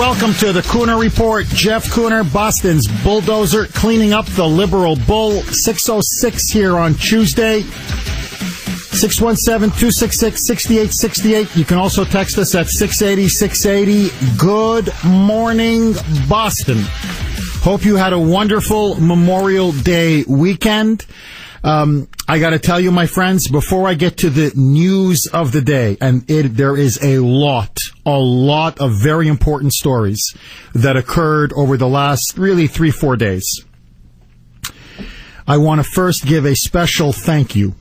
welcome to the Kuhner Report. Jeff Kuhner, Boston's bulldozer, cleaning up the liberal bull. 6:06 here on Tuesday. 617-266-6868. You can also text us at 680-680. Good morning, Boston. Hope you had a wonderful Memorial Day weekend. I got to tell you, my friends, before I get to the news of the day, and there is a lot of very important stories that occurred over the last really 3-4 days. I want to first give a special thank you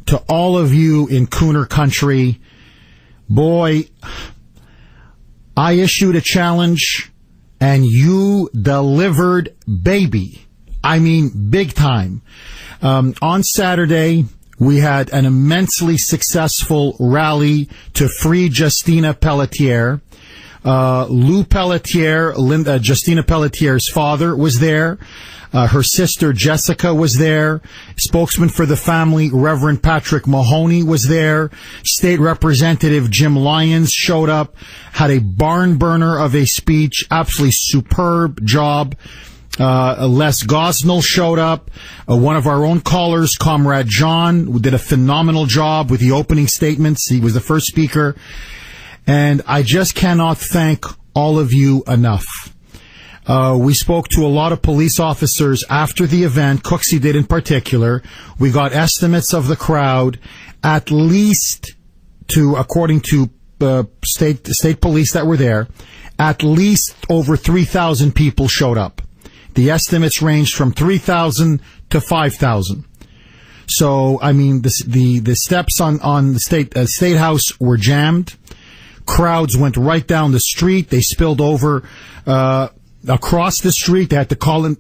to all of you in Kuhner country. Boy, I issued a challenge and you delivered, baby. I mean, big time. On Saturday, we had an immensely successful rally to free Justina Pelletier. Lou Pelletier, Justina Pelletier's father, was there. Her sister Jessica was there. Spokesman for the family, Reverend Patrick Mahoney, was there. State Representative Jim Lyons showed up, had a barn burner of a speech, absolutely superb job. Les Gosnell showed up. One of our own callers, Comrade John, who did a phenomenal job with the opening statements. He was the first speaker. And I just cannot thank all of you enough. We spoke to a lot of police officers after the event, Cooksey did in particular. We got estimates of the crowd, at least according to state police that were there, at least over 3,000 people showed up. The estimates ranged from 3,000 to 5,000. So, I mean, the steps on the state house were jammed. Crowds went right down the street. They spilled over across the street. They had to call in,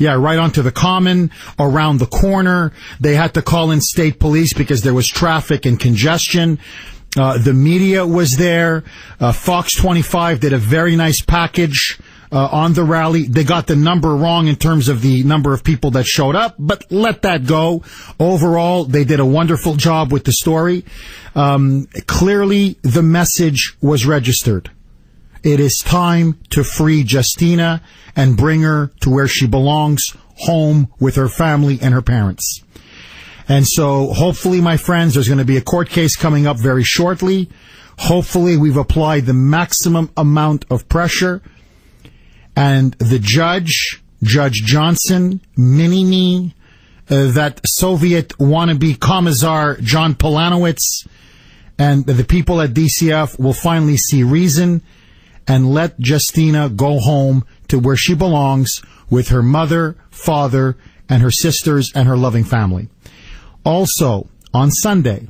right onto the common, around the corner. They had to call in state police because there was traffic and congestion. The media was there. Fox 25 did a very nice package on the rally. They got the number wrong in terms of the number of people that showed up, but let that go. Overall, they did a wonderful job with the story. Clearly, the message was registered. It is time to free Justina and bring her to where she belongs, home with her family and her parents. And so, hopefully, my friends, there's going to be a court case coming up very shortly. Hopefully, we've applied the maximum amount of pressure. And the Judge Johnson, Mini-Me, that Soviet wannabe commissar John Polanowitz, and the people at DCF will finally see reason and let Justina go home to where she belongs with her mother, father, and her sisters and her loving family. Also, on Sunday,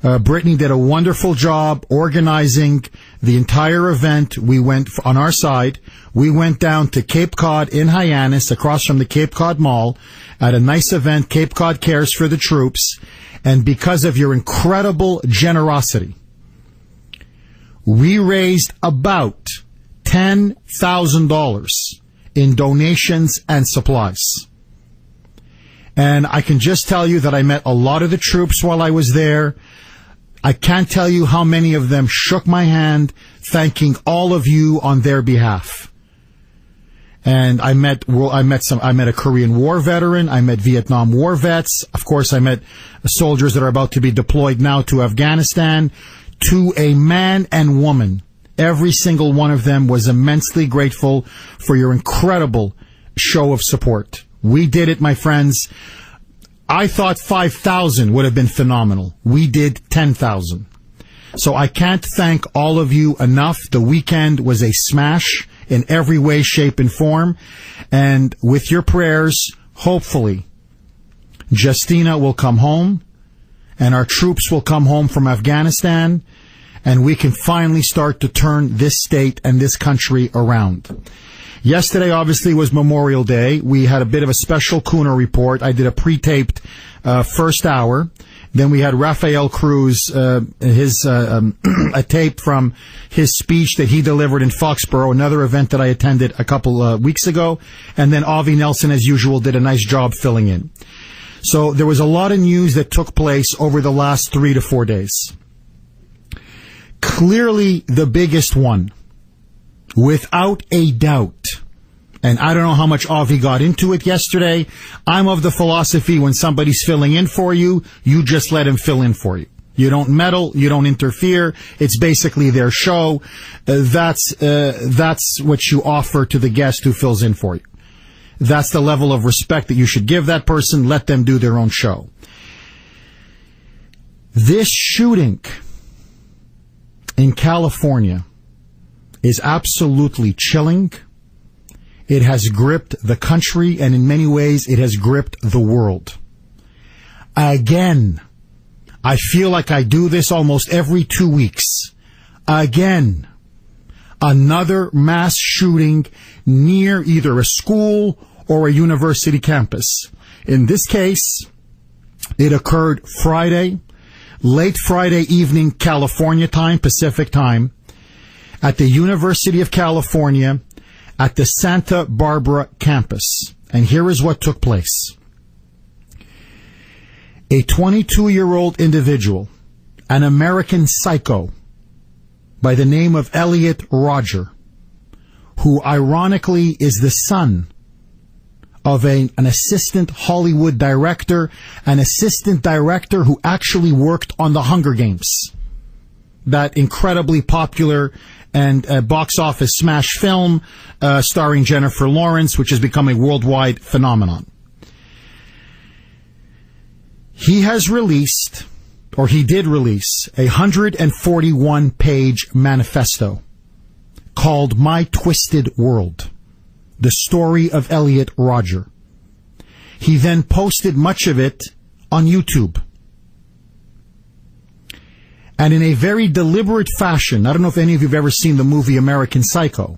Brittany did a wonderful job organizing the entire event. We went on our side. We went down to Cape Cod in Hyannis, across from the Cape Cod Mall, at a nice event, Cape Cod Cares for the Troops. And because of your incredible generosity, we raised about $10,000 in donations and supplies. And I can just tell you that I met a lot of the troops while I was there. I can't tell you how many of them shook my hand, thanking all of you on their behalf. And I met a Korean War veteran. I met Vietnam War vets. Of course, I met soldiers that are about to be deployed now to Afghanistan. To a man and woman, every single one of them was immensely grateful for your incredible show of support. We did it, my friends. I thought 5,000 would have been phenomenal. We did 10,000. So I can't thank all of you enough. The weekend was a smash in every way, shape, and form. And with your prayers, hopefully, Justina will come home and our troops will come home from Afghanistan and we can finally start to turn this state and this country around. Yesterday, obviously, was Memorial Day. We had a bit of a special Kuhner report. I did a pre-taped first hour. Then we had Rafael Cruz, a tape from his speech that he delivered in Foxborough, another event that I attended a couple weeks ago. And then Avi Nelson, as usual, did a nice job filling in. So there was a lot of news that took place over the last 3 to 4 days. Clearly, the biggest one without a doubt, and I don't know how much Avi got into it yesterday, I'm of the philosophy when somebody's filling in for you, you just let him fill in for you. You don't meddle, you don't interfere. It's basically their show. That's what you offer to the guest who fills in for you. That's the level of respect that you should give that person. Let them do their own show. This shooting in California is absolutely chilling. It has gripped the country, and in many ways, it has gripped the world. Again, I feel like I do this almost every 2 weeks. Again, another mass shooting near either a school or a university campus. In this case, it occurred Friday, late Friday evening, California time, Pacific time, at the University of California at the Santa Barbara campus. And here is what took place. A 22-year-old individual, an American psycho by the name of Elliot Rodger, who ironically is the son of an assistant Hollywood director, an assistant director who actually worked on the Hunger Games, that incredibly popular and box office smash film starring Jennifer Lawrence, which has become a worldwide phenomenon. He has released, or he did release, a 141-page manifesto called My Twisted World, the story of Elliot Rodger. He then posted much of it on YouTube. And in a very deliberate fashion, I don't know if any of you have ever seen the movie American Psycho,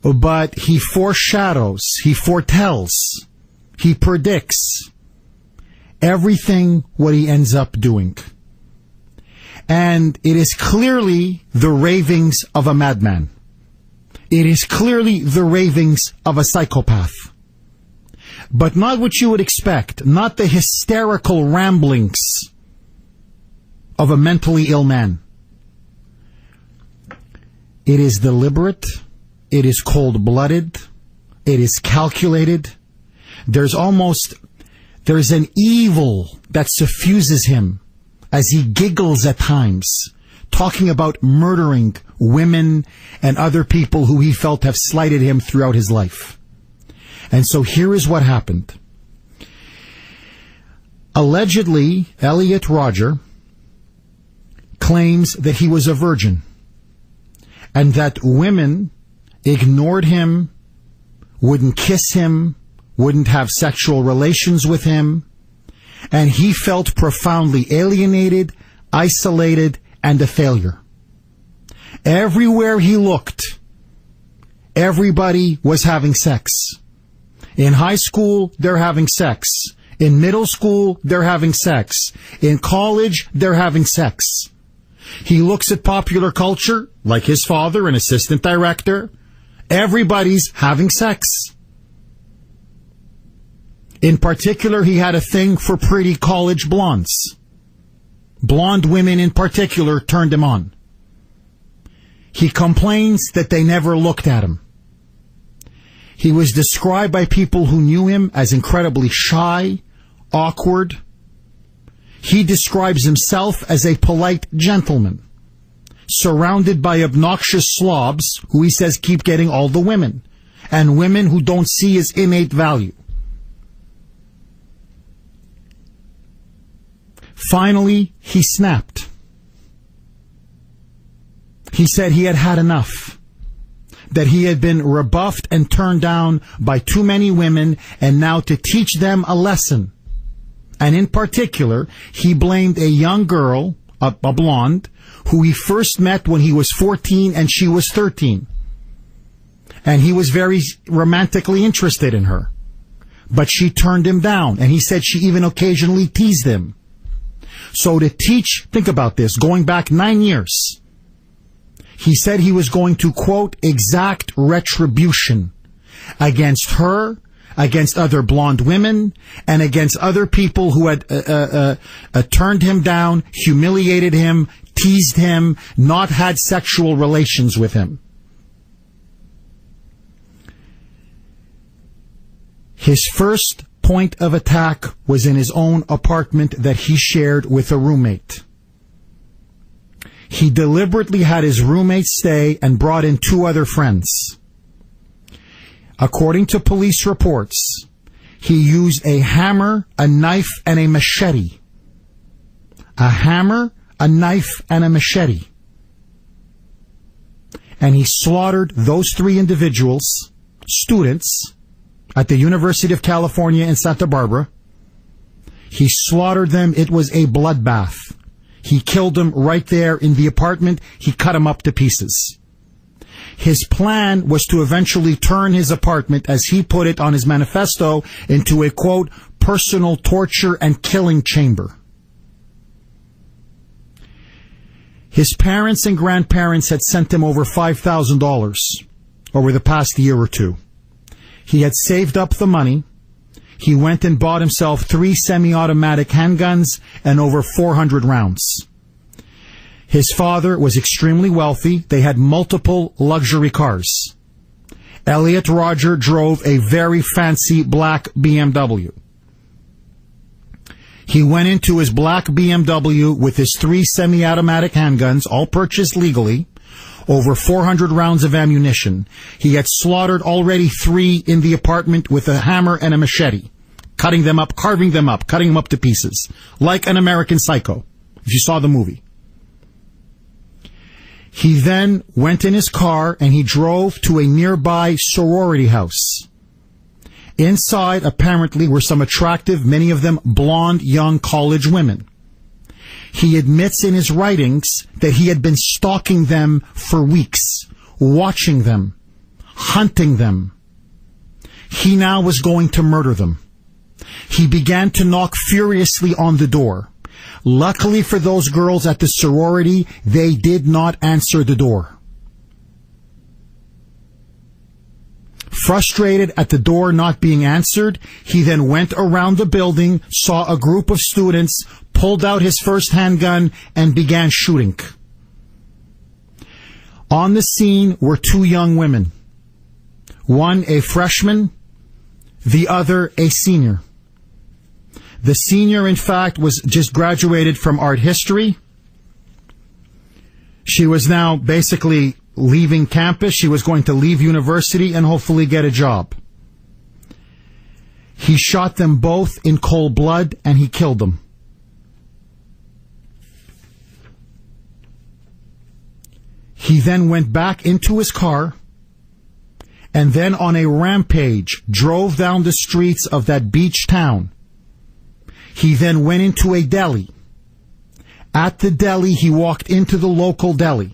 but he foreshadows, he foretells, he predicts everything what he ends up doing. And it is clearly the ravings of a madman. It is clearly the ravings of a psychopath. But not what you would expect, not the hysterical ramblings of a mentally ill man. It is deliberate, it is cold-blooded, it is calculated. There's an evil that suffuses him as he giggles at times, talking about murdering women and other people who he felt have slighted him throughout his life. And so here is what happened. Allegedly, Elliot Rodger claims that he was a virgin and that women ignored him, wouldn't kiss him, wouldn't have sexual relations with him, and he felt profoundly alienated, isolated, and a failure. Everywhere he looked, everybody was having sex. In high school, they're having sex. In middle school, they're having sex. In college, they're having sex. He looks at popular culture, like his father, an assistant director. Everybody's having sex. In particular, he had a thing for pretty college blondes. Blonde women in particular turned him on. He complains that they never looked at him. He was described by people who knew him as incredibly shy, awkward. He describes himself as a polite gentleman, surrounded by obnoxious slobs who he says keep getting all the women, and women who don't see his innate value. Finally, he snapped. He said he had had enough, that he had been rebuffed and turned down by too many women, and now to teach them a lesson. And in particular, he blamed a young girl, a blonde, who he first met when he was 14 and she was 13. And he was very romantically interested in her. But she turned him down, and he said she even occasionally teased him. So to teach, think about this, going back 9 years, he said he was going to, quote, exact retribution against her, against other blonde women, and against other people who had turned him down, humiliated him, teased him, not had sexual relations with him. His first point of attack was in his own apartment that he shared with a roommate. He deliberately had his roommate stay and brought in 2 other friends. According to police reports, he used a hammer, a knife, and a machete. A hammer, a knife, and a machete. And he slaughtered those 3 individuals, students, at the University of California in Santa Barbara. He slaughtered them. It was a bloodbath. He killed them right there in the apartment. He cut them up to pieces. His plan was to eventually turn his apartment, as he put it on his manifesto, into a, quote, personal torture and killing chamber. His parents and grandparents had sent him over $5,000 over the past year or 2. He had saved up the money. He went and bought himself 3 semi-automatic handguns and over 400 rounds. His father was extremely wealthy. They had multiple luxury cars. Elliot Rodger drove a very fancy black BMW. He went into his black BMW with his 3 semi-automatic handguns, all purchased legally, over 400 rounds of ammunition. He had slaughtered already 3 in the apartment with a hammer and a machete, cutting them up, carving them up, cutting them up to pieces, like an American Psycho, if you saw the movie. He then went in his car and he drove to a nearby sorority house. Inside, apparently, were some attractive, many of them blonde, young college women. He admits in his writings that he had been stalking them for weeks, watching them, hunting them. He now was going to murder them. He began to knock furiously on the door. Luckily for those girls at the sorority, they did not answer the door. Frustrated at the door not being answered, he then went around the building, saw a group of students, pulled out his first handgun, and began shooting. On the scene were 2 young women. One a freshman, the other a senior. The senior, in fact, was just graduated from art history. She was now basically leaving campus. She was going to leave university and hopefully get a job. He shot them both in cold blood and he killed them. He then went back into his car and then on a rampage drove down the streets of that beach town. He then went into a deli. At the deli, he walked into the local deli,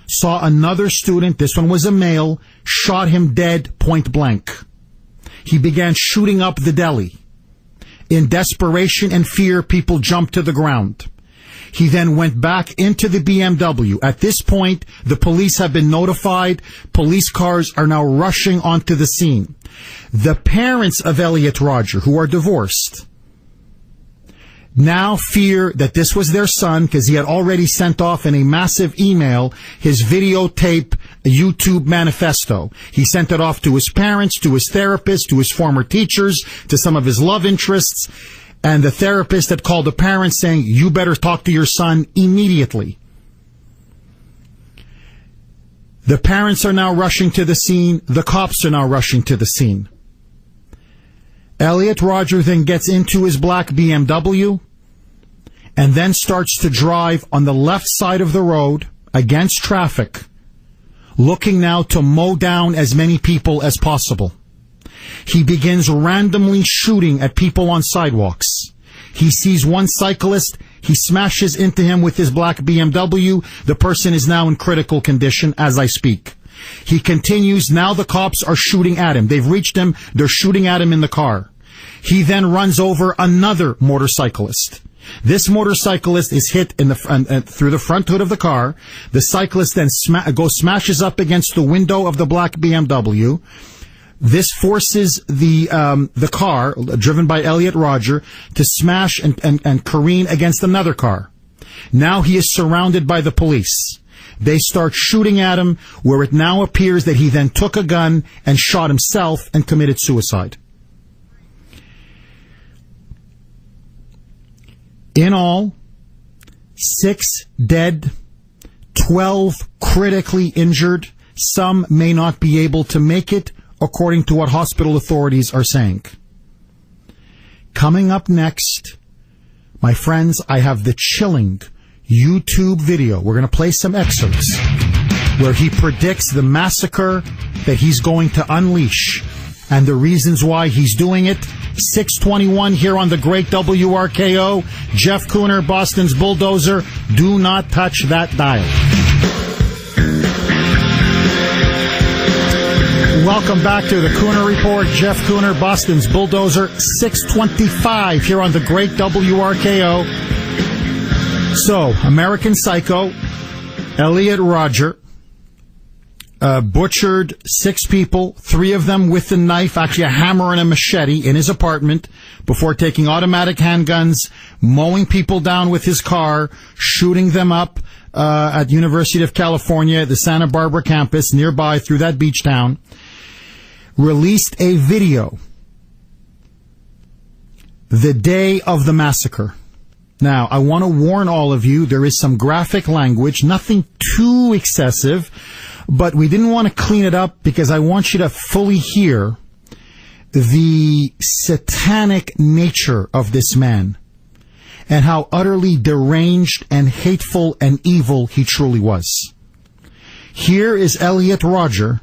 saw another student, this one was a male, shot him dead point blank. He began shooting up the deli. In desperation and fear, people jumped to the ground. He then went back into the BMW. At this point, the police have been notified. Police cars are now rushing onto the scene. The parents of Elliot Rodger, who are divorced, now fear that this was their son because he had already sent off in a massive email his videotape YouTube manifesto. He sent it off to his parents, to his therapist, to his former teachers, to some of his love interests. And the therapist had called the parents saying, you better talk to your son immediately. The parents are now rushing to the scene. The cops are now rushing to the scene. Elliot Rodger then gets into his black BMW and then starts to drive on the left side of the road against traffic, looking now to mow down as many people as possible. He begins randomly shooting at people on sidewalks. He sees one cyclist. He smashes into him with his black BMW. The person is now in critical condition as I speak. He continues. Now the cops are shooting at him. They've reached him. They're shooting at him in the car. He then runs over another motorcyclist. This motorcyclist is hit in the through the front hood of the car. The cyclist then smashes up against the window of the black BMW. This forces the car, driven by Elliot Rodger, to smash and careen against another car. Now he is surrounded by the police. They start shooting at him, where it now appears that he then took a gun and shot himself and committed suicide. In all, 6 dead, 12 critically injured. Some may not be able to make it, according to what hospital authorities are saying. Coming up next, my friends, I have the chilling YouTube video. We're going to play some excerpts where he predicts the massacre that he's going to unleash and the reasons why he's doing it. 6:21 here on the great WRKO. Jeff Kuhner, Boston's Bulldozer. Do not touch that dial. Welcome back to the Kuhner Report. Jeff Kuhner, Boston's Bulldozer. 6:25 here on the great WRKO. So, American Psycho, Elliot Rodger, butchered 6 people, 3 of them with a knife, actually a hammer and a machete, in his apartment before taking automatic handguns, mowing people down with his car, shooting them up at University of California, the Santa Barbara campus nearby through that beach town. Released a video the day of the massacre. Now, I want to warn all of you, there is some graphic language, nothing too excessive, but we didn't want to clean it up because I want you to fully hear the satanic nature of this man and how utterly deranged and hateful and evil he truly was. Here is Elliot Rodger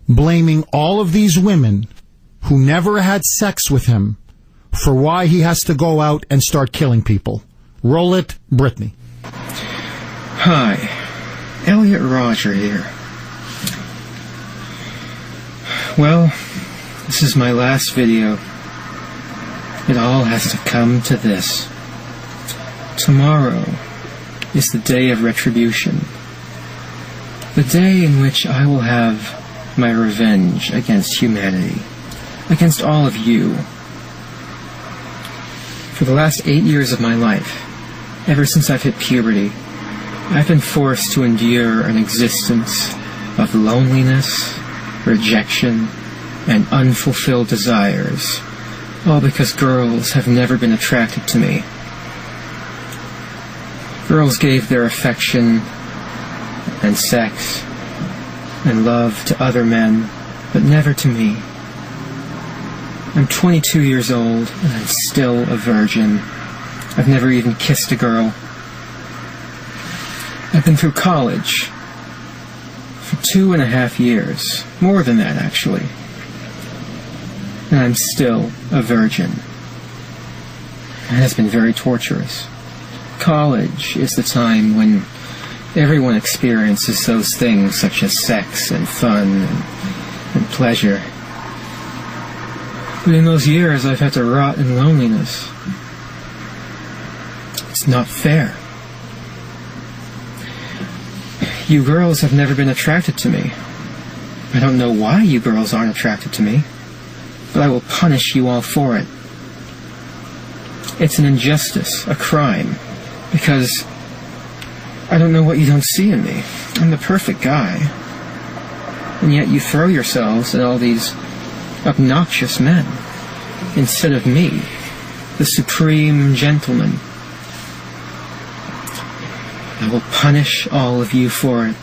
blaming all of these women who never had sex with him for why he has to go out and start killing people. Roll it, Brittany. Hi, Elliot Rodger here. Well, this is my last video. It all has to come to this. Tomorrow is the day of retribution. The day in which I will have my revenge against humanity, against all of you. For the last 8 years of my life, ever since I've hit puberty, I've been forced to endure an existence of loneliness, rejection, and unfulfilled desires, all because girls have never been attracted to me. Girls gave their affection and sex and love to other men, but never to me. I'm 22 years old, and I'm still a virgin. I've never even kissed a girl. I've been through college for 2.5 years. More than that, actually. And I'm still a virgin. It has been very torturous. College is the time when everyone experiences those things such as sex and fun and pleasure. But in those years, I've had to rot in loneliness. It's not fair. You girls have never been attracted to me. I don't know why you girls aren't attracted to me, but I will punish you all for it. It's an injustice, a crime, because I don't know what you don't see in me. I'm the perfect guy. And yet you throw yourselves at all these obnoxious men instead of me, the supreme gentleman. I will punish all of you for it.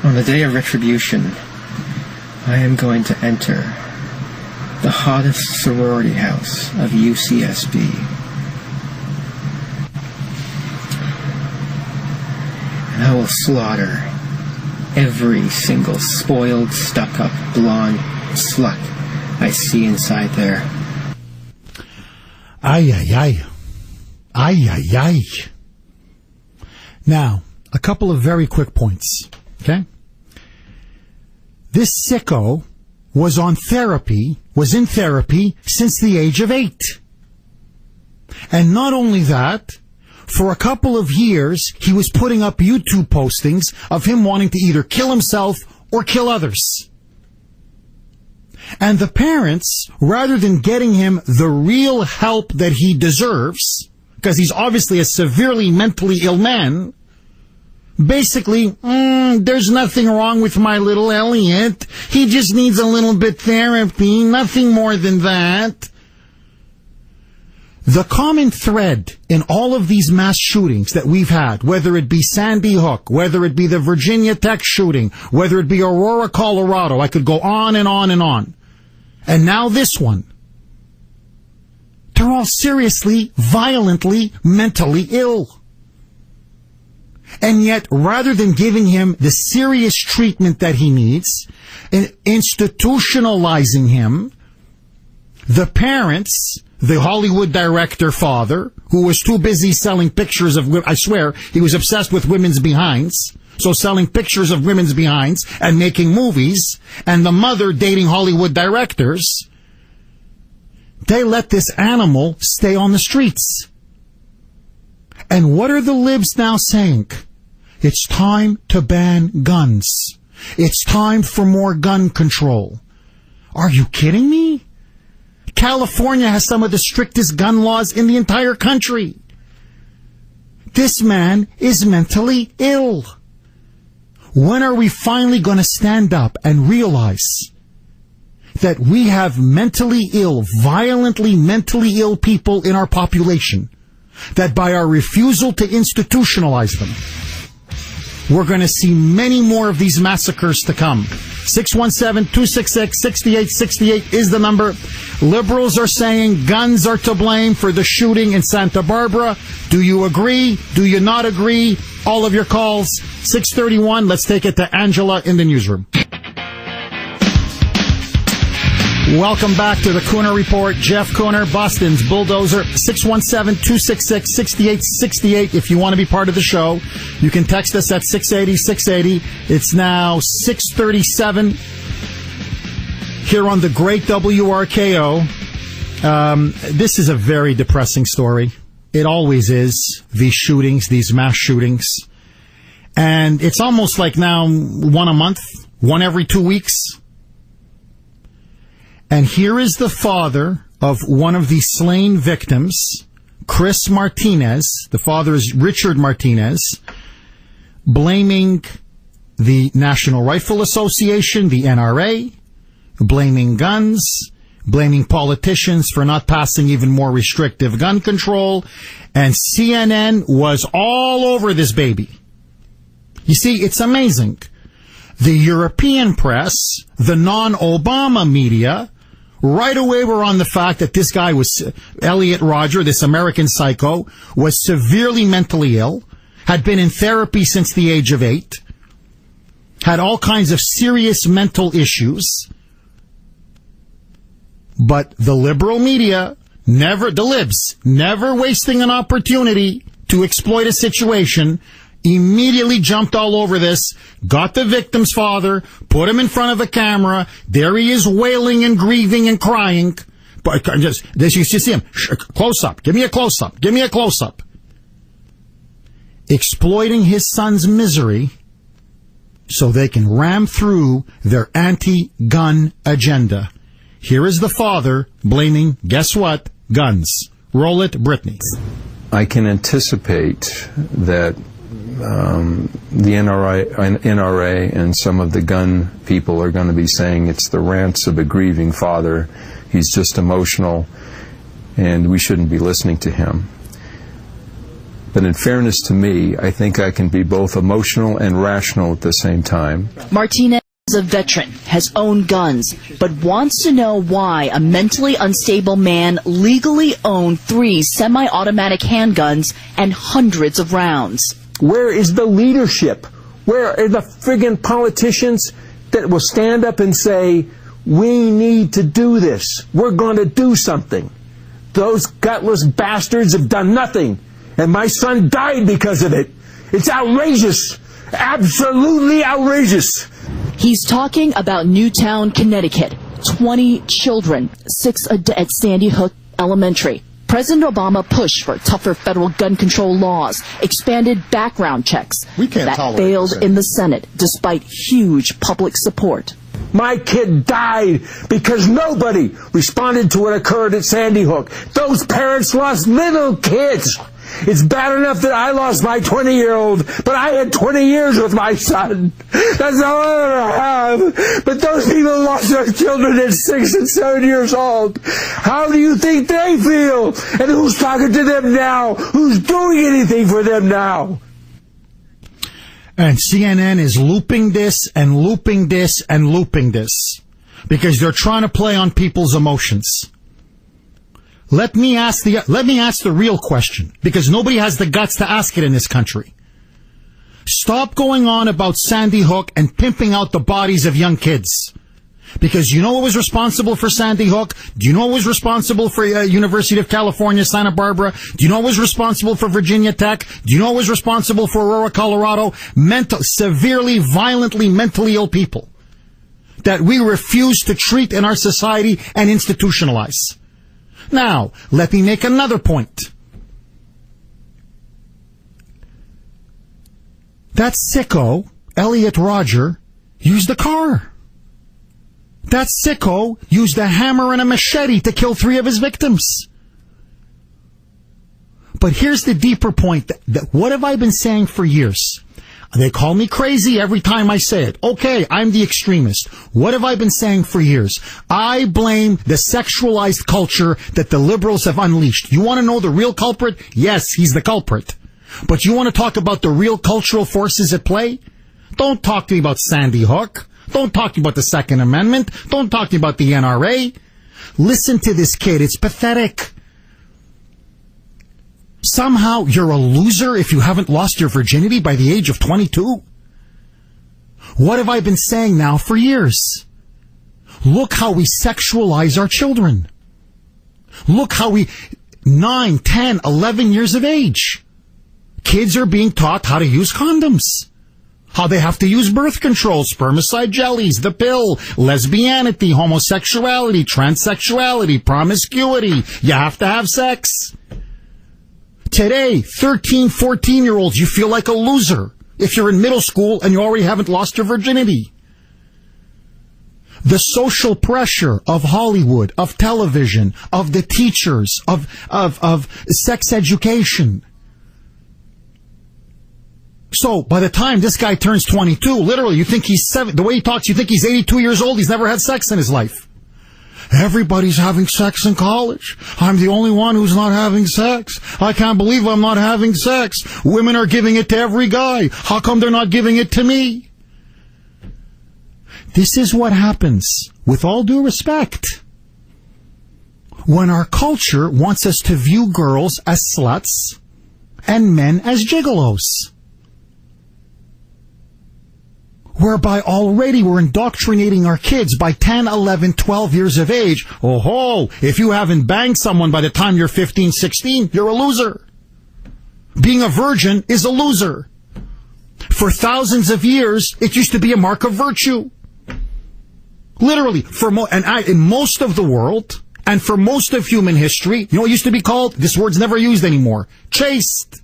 On the day of retribution, I am going to enter the hottest sorority house of UCSB. And I will slaughter every single spoiled, stuck-up, blonde slut I see inside there. Ay, ay, ay. Ay, ay, ay. Now, a couple of very quick points, okay? This sicko was in therapy since the age of 8. And not only that, for a couple of years, he was putting up YouTube postings of him wanting to either kill himself or kill others. And the parents, rather than getting him the real help that he deserves, because he's obviously a severely mentally ill man, Basically, there's nothing wrong with my little Elliot. He just needs a little bit therapy, nothing more than that. The common thread in all of these mass shootings that we've had, whether it be Sandy Hook, whether it be the Virginia Tech shooting, whether it be Aurora, Colorado, I could go on and on and on. And now this one. They're all seriously, violently, mentally ill. And yet, rather than giving him the serious treatment that he needs, and institutionalizing him, the parents, the Hollywood director father, who was too busy selling pictures of women, I swear, he was obsessed with women's behinds, so selling pictures of women's behinds and making movies, and the mother dating Hollywood directors, they let this animal stay on the streets. And what are the libs now saying? It's time to ban guns. It's time for more gun control. Are you kidding me? California has some of the strictest gun laws in the entire country. This man is mentally ill. When are we finally going to stand up and realize that we have mentally ill, violently mentally ill people in our population, that by our refusal to institutionalize them, we're going to see many more of these massacres to come. 617-266-6868 is the number. Liberals are saying guns are to blame for the shooting in Santa Barbara. Do you agree? Do you not agree? All of your calls. 631. Let's take it to Angela in the newsroom. Welcome back to the Kuhner Report. Jeff Kuhner, Boston's Bulldozer. 617-266-6868. If you want to be part of the show, you can text us at 680-680. It's now 6:37 here on the great WRKO. This is a very depressing story. It always is. These shootings, these mass shootings. And it's almost like now one a month, one every 2 weeks. And here is the father of one of the slain victims, Chris Martinez. The father is Richard Martinez, blaming the National Rifle Association, the NRA, blaming guns, blaming politicians for not passing even more restrictive gun control. And CNN was all over this baby. You see, it's amazing. The European press, the non-Obama media, right away we're on the fact that this guy was, Elliot Rodger, this American psycho, was severely mentally ill, had been in therapy since the age of 8, had all kinds of serious mental issues. But the liberal media, the libs, never wasting an opportunity to exploit a situation, immediately jumped all over this, got the victim's father, put him in front of a camera. There he is wailing and grieving and crying. But you see him. Close up. Give me a close up. Give me a close up. Exploiting his son's misery so they can ram through their anti-gun agenda. Here is the father blaming, guess what? Guns. Roll it, Brittany. I can anticipate that the NRA and some of the gun people are going to be saying it's the rants of a grieving father. He's just emotional, and we shouldn't be listening to him. But in fairness to me, I think I can be both emotional and rational at the same time. Martinez is a veteran, has owned guns, but wants to know why a mentally unstable man legally owned 3 semi-automatic handguns and hundreds of rounds. Where is the leadership? Where are the friggin' politicians that will stand up and say, we need to do this. We're going to do something. Those gutless bastards have done nothing. And my son died because of it. It's outrageous. Absolutely outrageous. He's talking about Newtown, Connecticut. 20 children, 6 at Sandy Hook Elementary. President Obama pushed for tougher federal gun control laws, expanded background checks. That failed in the Senate, despite huge public support. My kid died because nobody responded to what occurred at Sandy Hook. Those parents lost little kids. It's bad enough that I lost my 20-year-old, but I had 20 years with my son. That's all I ever have. But those people lost their children at 6 and 7 years old. How do you think they feel? And who's talking to them now? Who's doing anything for them now? And CNN is looping this and looping this and looping this because they're trying to play on people's emotions. Let me ask the real question, because nobody has the guts to ask it in this country. Stop going on about Sandy Hook and pimping out the bodies of young kids. Because you know what was responsible for Sandy Hook? Do you know what was responsible for University of California, Santa Barbara? Do you know what was responsible for Virginia Tech? Do you know what was responsible for Aurora, Colorado? Severely, violently, mentally ill people that we refuse to treat in our society and institutionalize. Now, let me make another point. That sicko, Elliot Rodger, used a car. That sicko used a hammer and a machete to kill 3 of his victims. But here's the deeper point. What have I been saying for years? They call me crazy every time I say it. Okay, I'm the extremist. What have I been saying for years? I blame the sexualized culture that the liberals have unleashed. You want to know the real culprit? Yes, he's the culprit. But you want to talk about the real cultural forces at play? Don't talk to me about Sandy Hook. Don't talk to me about the Second Amendment. Don't talk to me about the NRA. Listen to this kid. It's pathetic. Somehow you're a loser if you haven't lost your virginity by the age of 22. What have I been saying now for years? Look how we sexualize our children. Look how 9, 10, 11 years of age. Kids are being taught how to use condoms. How they have to use birth control, spermicide jellies, the pill, lesbianity, homosexuality, transsexuality, promiscuity. You have to have sex. Today, 13, 14-year-olds, you feel like a loser if you're in middle school and you already haven't lost your virginity. The social pressure of Hollywood, of television, of the teachers, of sex education. So, by the time this guy turns 22, literally, you think he's 7. The way he talks, you think he's 82 years old. He's never had sex in his life. Everybody's having sex in college. I'm the only one who's not having sex. I can't believe I'm not having sex. Women are giving it to every guy. How come they're not giving it to me? This is what happens, with all due respect, when our culture wants us to view girls as sluts and men as gigolos. Whereby already we're indoctrinating our kids by 10, 11, 12 years of age. Oh, if you haven't banged someone by the time you're 15, 16, you're a loser. Being a virgin is a loser. For thousands of years, it used to be a mark of virtue. Literally, in most of the world, and for most of human history, you know what it used to be called? This word's never used anymore. Chaste.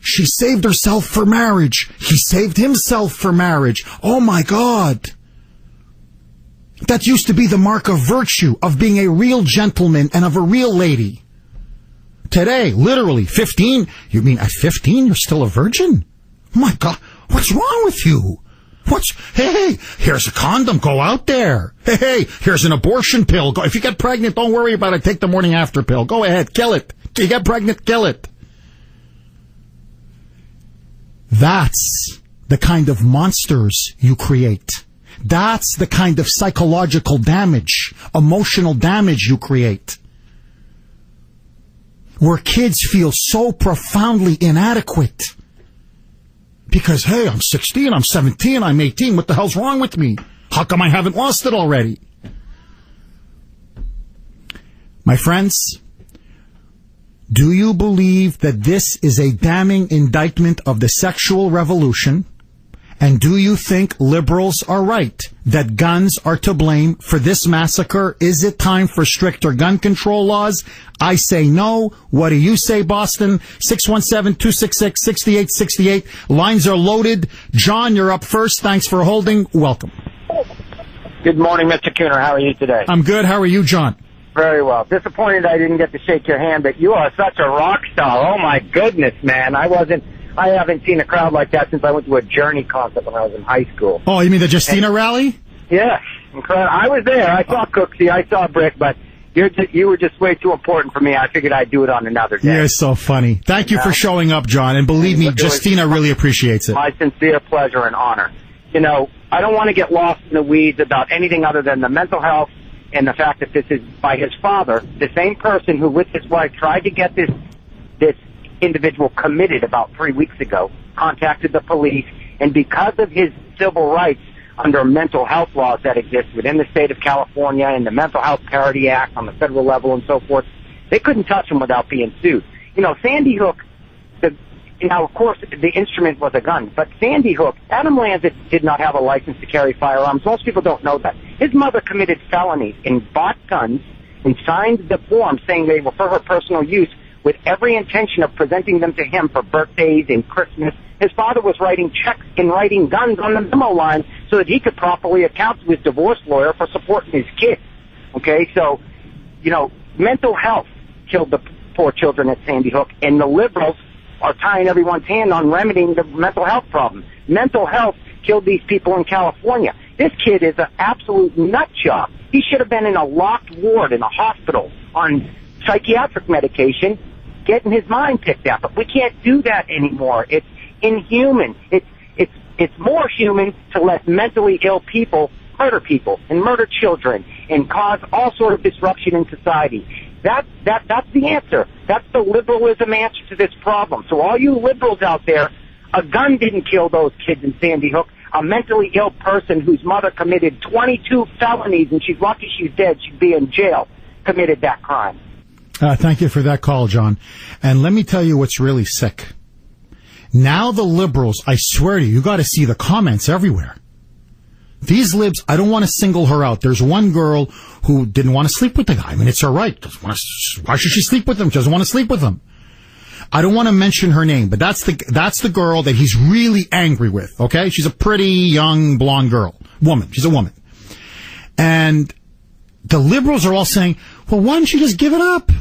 She saved herself for marriage. He saved himself for marriage. Oh my God. That used to be the mark of virtue, of being a real gentleman and of a real lady. Today, literally, 15, you mean at 15 you're still a virgin? Oh my God, what's wrong with you? Hey, here's a condom, go out there. Hey, here's an abortion pill. If you get pregnant, don't worry about it, take the morning after pill. Go ahead, kill it. You get pregnant, kill it. That's the kind of monsters you create. That's the kind of psychological damage, emotional damage you create. Where kids feel so profoundly inadequate. Because, hey, I'm 16, I'm 17, I'm 18, what the hell's wrong with me? How come I haven't lost it already? My friends, do you believe that this is a damning indictment of the sexual revolution? And do you think liberals are right that guns are to blame for this massacre? Is it time for stricter gun control laws? I say no. What do you say, Boston? 617-266-6868. Lines are loaded. John, you're up first. Thanks for holding. Welcome. Good morning, Mr. Kuhner. How are you today? I'm good. How are you, John? very well. Disappointed I didn't get to shake your hand, but you are such a rock star. Oh, my goodness, man. I haven't seen a crowd like that since I went to a Journey concert when I was in high school. Oh, you mean the Justina rally? Yes. Incredible. I was there. I saw Cooksey. I saw Brick, but you were just way too important for me. I figured I'd do it on another day. You're so funny. Thank you for showing up, John. And believe me, Justina really appreciates it. My sincere pleasure and honor. You know, I don't want to get lost in the weeds about anything other than the mental health and the fact that this is by his father, the same person who, with his wife, tried to get this individual committed about 3 weeks ago, contacted the police, and because of his civil rights under mental health laws that exist within the state of California and the Mental Health Parity Act on the federal level and so forth, they couldn't touch him without being sued. You know, Sandy Hook, now, of course, the instrument was a gun, but Sandy Hook, Adam Lanza did not have a license to carry firearms. Most people don't know that. His mother committed felonies and bought guns and signed the form saying they were for her personal use with every intention of presenting them to him for birthdays and Christmas. His father was writing checks and writing guns on the memo line so that he could properly account to his divorce lawyer for supporting his kids. Okay, so, you know, mental health killed the poor children at Sandy Hook, and the liberals are tying everyone's hand on remedying the mental health problem. Mental health killed these people in California. This kid is an absolute nut job. He should have been in a locked ward in a hospital on psychiatric medication, getting his mind picked out. But we can't do that anymore. It's inhuman. It's more human to let mentally ill people and murder children and cause all sort of disruption in society. That's the answer. That's the liberalism answer to this problem. So all you liberals out there, a gun didn't kill those kids in Sandy Hook. A mentally ill person whose mother committed 22 felonies, and she's lucky she's dead, she'd be in jail, committed that crime. Thank you for that call, John. And let me tell you what's really sick. Now the liberals, I swear to you, you got to see the comments everywhere. These libs, I don't want to single her out. There's one girl who didn't want to sleep with the guy. I mean, it's her right. Why should she sleep with him? She doesn't want to sleep with him. I don't want to mention her name, but that's the girl that he's really angry with, okay? She's a pretty young blonde woman. She's a woman. And the liberals are all saying, well, why don't you just give it up?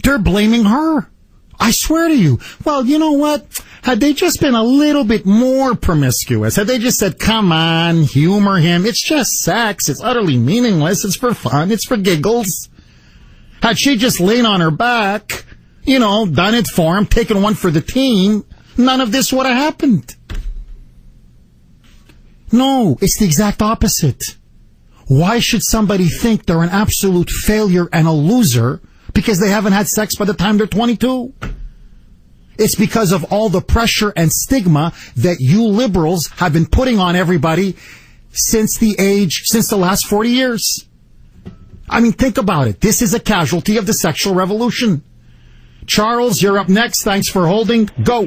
They're blaming her. I swear to you. Well, you know what? Had they just been a little bit more promiscuous, had they just said, come on, humor him, it's just sex, it's utterly meaningless, it's for fun, it's for giggles. Had she just lain on her back, you know, done it for him, taken one for the team, none of this would have happened. No, it's the exact opposite. Why should somebody think they're an absolute failure and a loser because they haven't had sex by the time they're 22? It's because of all the pressure and stigma that you liberals have been putting on everybody since the last 40 years. I mean, think about it. This is a casualty of the sexual revolution. Charles, you're up next. Thanks for holding. Go.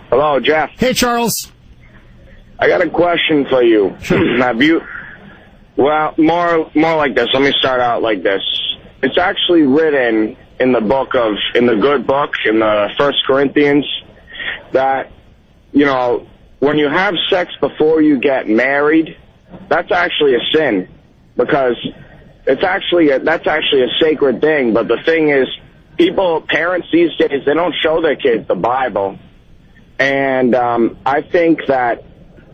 Hello, Jeff. Hey, Charles. I got a question for you. Sure. Have you... Well, more like this. Let me start out like this. It's actually written in the good book, in the 1 Corinthians, that, you know, when you have sex before you get married, that's actually a sin, because that's actually a sacred thing. But the thing is, parents these days, they don't show their kids the Bible. And I think that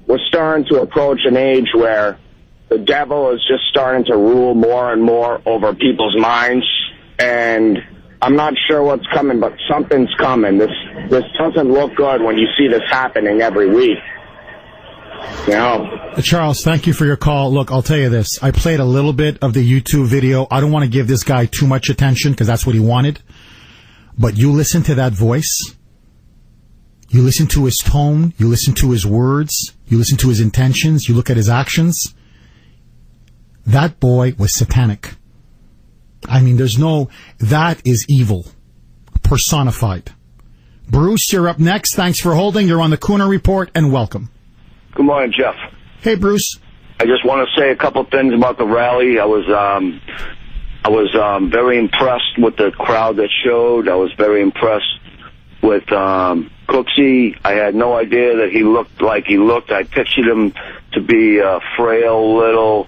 we're starting to approach an age where the devil is just starting to rule more and more over people's minds. And I'm not sure what's coming, but something's coming. This doesn't look good when you see this happening every week. You know? Charles, thank you for your call. Look, I'll tell you this. I played a little bit of the YouTube video. I don't want to give this guy too much attention because that's what he wanted. But you listen to that voice. You listen to his tone. You listen to his words. You listen to his intentions. You look at his actions. That boy was satanic. I mean, that is evil personified. Bruce, you're up next. Thanks for holding. You're on the Kuhner Report, and welcome. Good morning, Jeff. Hey, Bruce. I just want to say a couple things about the rally. I was very impressed with the crowd that showed. I was very impressed with Cooksey. I had no idea that he looked like he looked. I pictured him to be a frail little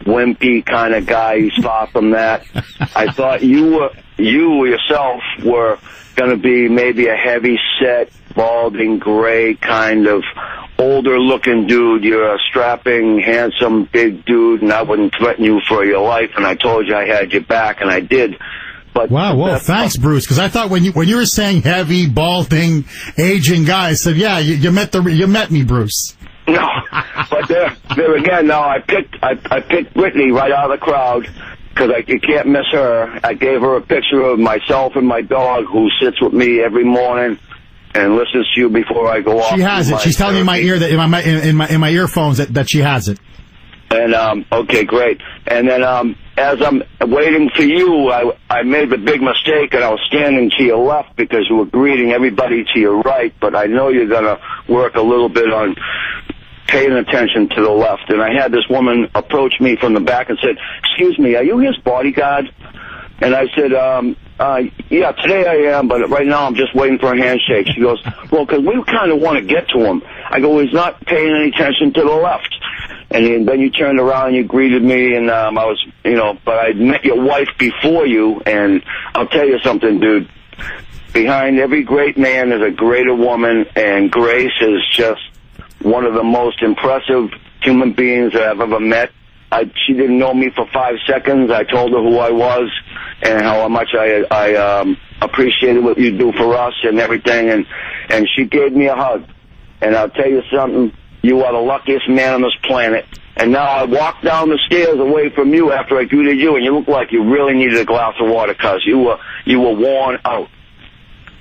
wimpy kind of guy. He's far from that. I thought you yourself were going to be maybe a heavy-set, balding, gray kind of older-looking dude. You're a strapping, handsome, big dude, and I wouldn't threaten you for your life, and I told you I had your back, and I did. But wow, well, thanks, Bruce, because I thought when you were saying heavy, balding, aging guy, I said, yeah, you met me, Bruce. No, but there again, no, I picked Brittany right out of the crowd, because you can't miss her. I gave her a picture of myself and my dog, who sits with me every morning and listens to you before I go off. She has it. She's telling me in my ear that in my earphones that she has it. And okay, great. And then as I'm waiting for you, I made the big mistake, and I was standing to your left because you were greeting everybody to your right. But I know you're gonna work a little bit on paying attention to the left. And I had this woman approach me from the back and said, "Excuse me, are you his bodyguard?" And I said, yeah, today I am, but right now I'm just waiting for a handshake. She goes, well, because we kind of want to get to him. I go, he's not paying any attention to the left. And then you turned around and you greeted me, and I was, but I met your wife before you, and I'll tell you something, dude. Behind every great man is a greater woman, and Grace is just one of the most impressive human beings that I've ever met. She didn't know me for 5 seconds. I told her who I was and how much I appreciated what you do for us and everything, and she gave me a hug. And I'll tell you something, you are the luckiest man on this planet. And now I walked down the stairs away from you after I greeted you, and you look like you really needed a glass of water, cuz you were worn out.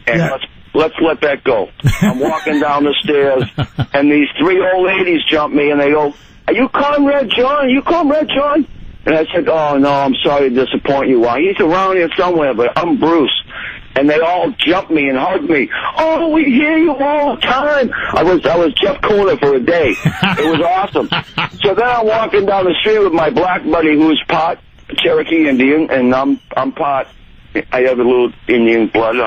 And yeah. Let's let that go. I'm walking down the stairs, and these 3 old ladies jump me, and they go, are you Comrade John? Are you Comrade John? And I said, oh, no, I'm sorry to disappoint you. Well, he's around here somewhere, but I'm Bruce. And they all jumped me and hugged me. Oh, we hear you all the time. I was Jeff Kuhner for a day. It was awesome. So then I'm walking down the street with my black buddy, who's part Cherokee Indian, and I'm part, I have a little Indian blood,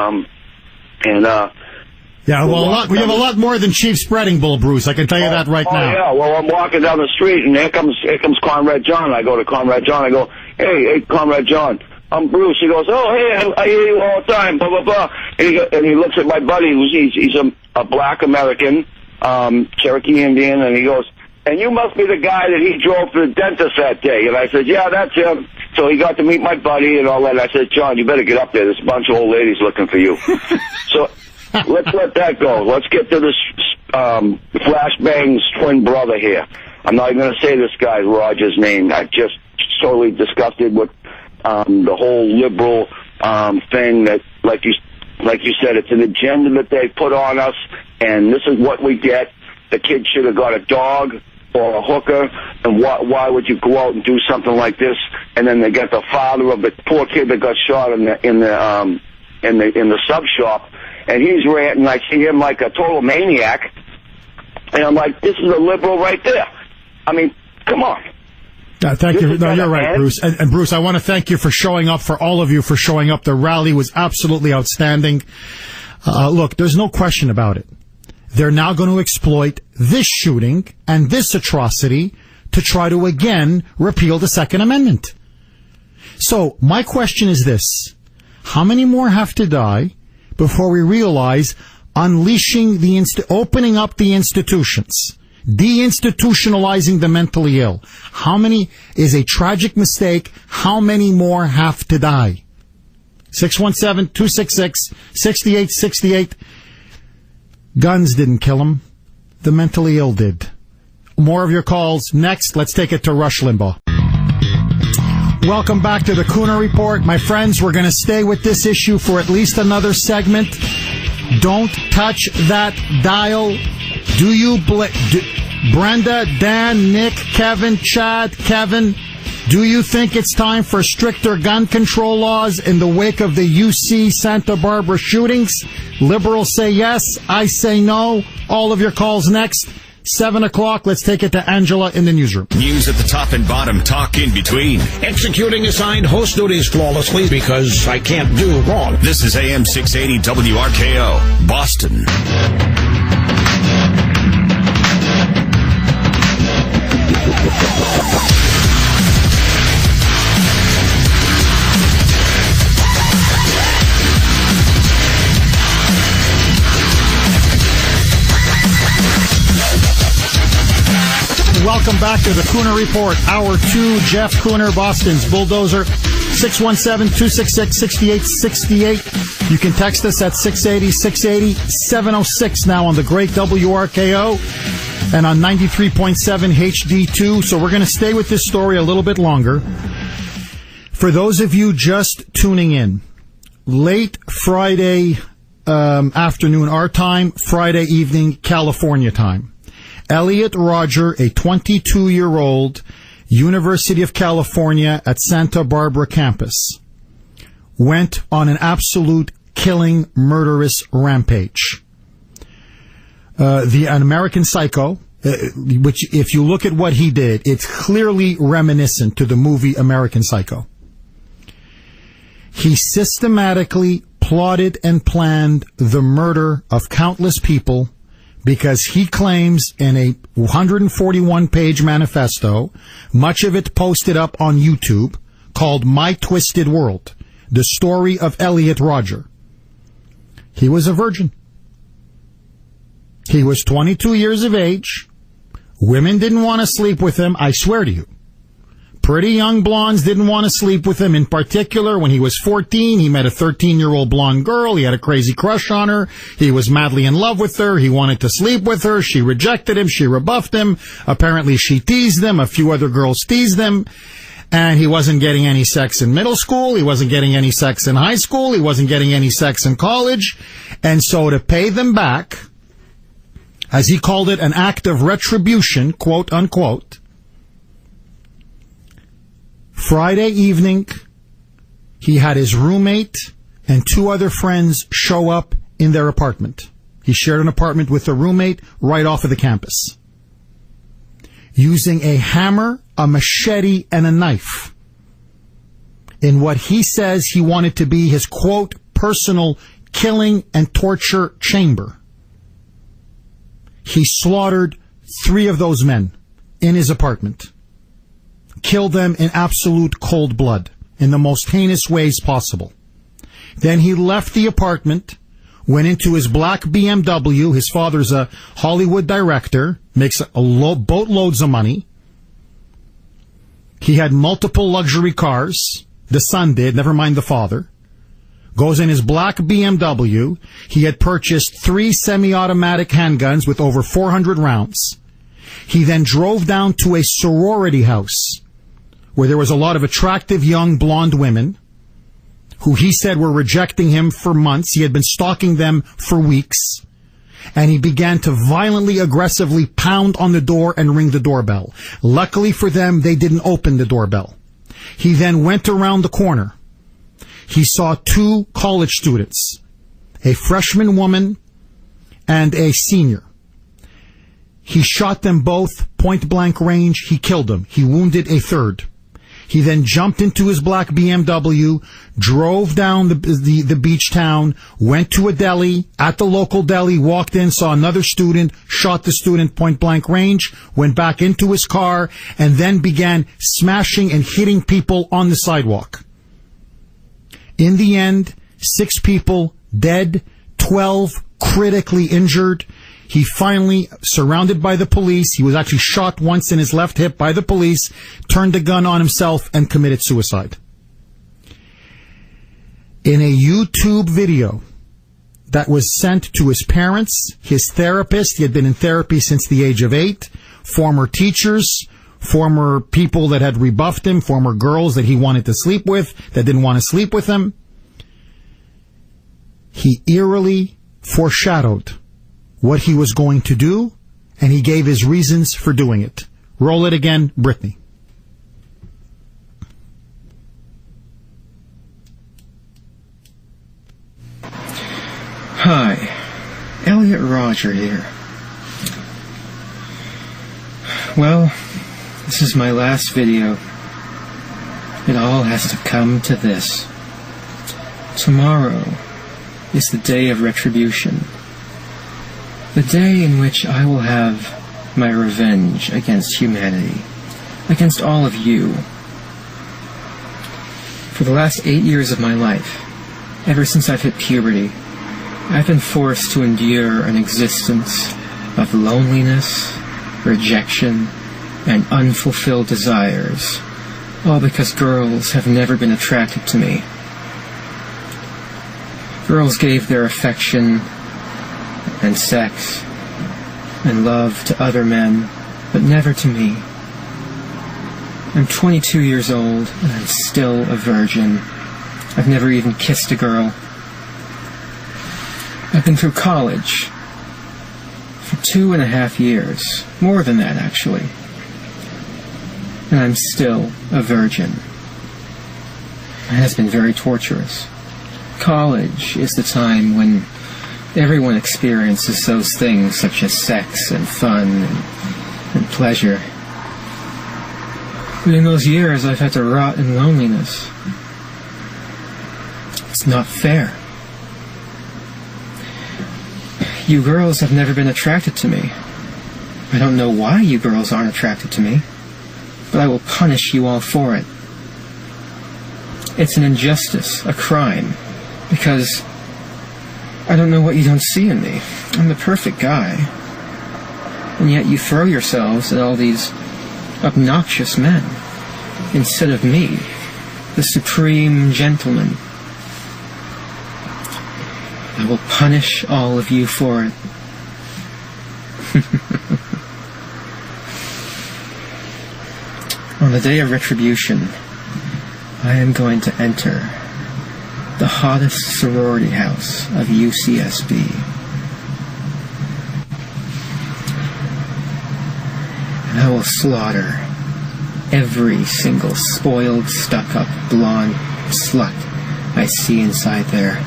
yeah, well, we have a lot more than Chief Spreading Bull, Bruce. I can tell you that right now. Yeah, well, I'm walking down the street, and here comes Comrade John. I go to Comrade John. I go, hey, Comrade John, I'm Bruce. He goes, oh, hey, I hear you all the time, blah, blah, blah. And he looks at my buddy, he's a black American, Cherokee Indian, and he goes, and you must be the guy that he drove to the dentist that day. And I said, yeah, that's him. So he got to meet my buddy and all that. I said, John, you better get up there. There's a bunch of old ladies looking for you. So let's let that go. Let's get to this Flashbang's twin brother here. I'm not even going to say this guy Roger's name. I'm just totally disgusted with the whole liberal thing that, like you said, it's an agenda that they put on us, and this is what we get. The kid should have got a dog or a hooker, and why would you go out and do something like this? And then they got the father of the poor kid that got shot in the sub shop, and he's ranting. I see him like a total maniac, and I'm like, this is a liberal right there. I mean, come on. Thank you. No, you're right, Bruce. And Bruce, I want to thank you for showing up, for all of you for showing up. The rally was absolutely outstanding. Look, there's no question about it. They're now going to exploit this shooting and this atrocity to try to again repeal the Second Amendment. So my question is this. How many more have to die before we realize unleashing opening up the institutions, deinstitutionalizing the mentally ill? How many is a tragic mistake? How many more have to die? 617-266-6868. Guns didn't kill him. The mentally ill did. More of your calls next. Let's take it to Rush Limbaugh. Welcome back to the Kuhner Report. My friends, we're going to stay with this issue for at least another segment. Don't touch that dial. Brenda, Dan, Nick, Kevin, Chad, Kevin, do you think it's time for stricter gun control laws in the wake of the UC Santa Barbara shootings? Liberals say yes. I say no. All of your calls next. 7 o'clock. Let's take it to Angela in the newsroom. News at the top and bottom. Talk in between. Executing assigned host duties flawlessly because I can't do wrong. This is AM 680 WRKO, Boston. Welcome back to the Kuhner Report. Hour 2, Jeff Kuhner, Boston's Bulldozer. 617-266-6868. You can text us at 680-680. 706 now on the great WRKO and on 93.7 HD2. So we're going to stay with this story a little bit longer. For those of you just tuning in, late Friday afternoon our time, Friday evening California time, Elliot Rodger, a 22-year-old University of California at Santa Barbara campus, went on an absolute killing, murderous rampage. An American Psycho, which if you look at what he did, it's clearly reminiscent to the movie American Psycho. He systematically plotted and planned the murder of countless people because he claims in a 141-page manifesto, much of it posted up on YouTube, called My Twisted World, the story of Elliot Rodger. He was a virgin. He was 22 years of age. Women didn't want to sleep with him, I swear to you. Pretty young blondes didn't want to sleep with him. In particular, when he was 14, he met a 13-year-old blonde girl. He had a crazy crush on her. He was madly in love with her. He wanted to sleep with her. She rejected him. She rebuffed him. Apparently, she teased him. A few other girls teased him. And he wasn't getting any sex in middle school. He wasn't getting any sex in high school. He wasn't getting any sex in college. And so to pay them back, as he called it, an act of retribution, quote unquote, Friday evening, he had his roommate and 2 other friends show up in their apartment. He shared an apartment with a roommate right off of the campus. Using a hammer, a machete, and a knife in what he says he wanted to be his, quote, personal killing and torture chamber. He slaughtered 3 of those men in his apartment. Killed them in absolute cold blood, in the most heinous ways possible. Then he left the apartment, went into his black BMW. His father's a Hollywood director, makes boatloads of money. He had multiple luxury cars. The son did, never mind the father. Goes in his black BMW. He had purchased 3 semi-automatic handguns with over 400 rounds. He then drove down to a sorority house where there was a lot of attractive young blonde women who he said were rejecting him for months. He had been stalking them for weeks. And he began to violently, aggressively pound on the door and ring the doorbell. Luckily for them, they didn't open the doorbell. He then went around the corner. He saw 2 college students, a freshman woman and a senior. He shot them both, point-blank range. He killed them. He wounded a 3rd. He then jumped into his black BMW, drove down the beach town, went to a deli, at the local deli, walked in, saw another student, shot the student point-blank range, went back into his car, and then began smashing and hitting people on the sidewalk. In the end, 6 people dead, 12 critically injured. He finally, surrounded by the police, he was actually shot once in his left hip by the police, turned the gun on himself and committed suicide. In a YouTube video that was sent to his parents, his therapist, he had been in therapy since the age of 8, former teachers, former people that had rebuffed him, former girls that he wanted to sleep with, that didn't want to sleep with him, he eerily foreshadowed what he was going to do, and he gave his reasons for doing it. Roll it again, Brittany. Hi, Elliot Rodger here. Well, this is my last video. It all has to come to this. Tomorrow is the day of retribution. The day in which I will have my revenge against humanity, against all of you. For the last 8 years of my life, ever since I've hit puberty, I've been forced to endure an existence of loneliness, rejection, and unfulfilled desires, all because girls have never been attracted to me. Girls gave their affection and sex and love to other men, but never to me. I'm 22 years old, and I'm still a virgin. I've never even kissed a girl. I've been through college for 2.5 years. More than that, actually. And I'm still a virgin. It has been very torturous. College is the time when everyone experiences those things such as sex and fun and pleasure. But in those years, I've had to rot in loneliness. It's not fair. You girls have never been attracted to me. I don't know why you girls aren't attracted to me, but I will punish you all for it. It's an injustice, a crime, because I don't know what you don't see in me. I'm the perfect guy. And yet you throw yourselves at all these obnoxious men instead of me, the supreme gentleman. I will punish all of you for it. On the day of retribution, I am going to enter the hottest sorority house of UCSB. And I will slaughter every single spoiled, stuck-up, blonde slut I see inside there.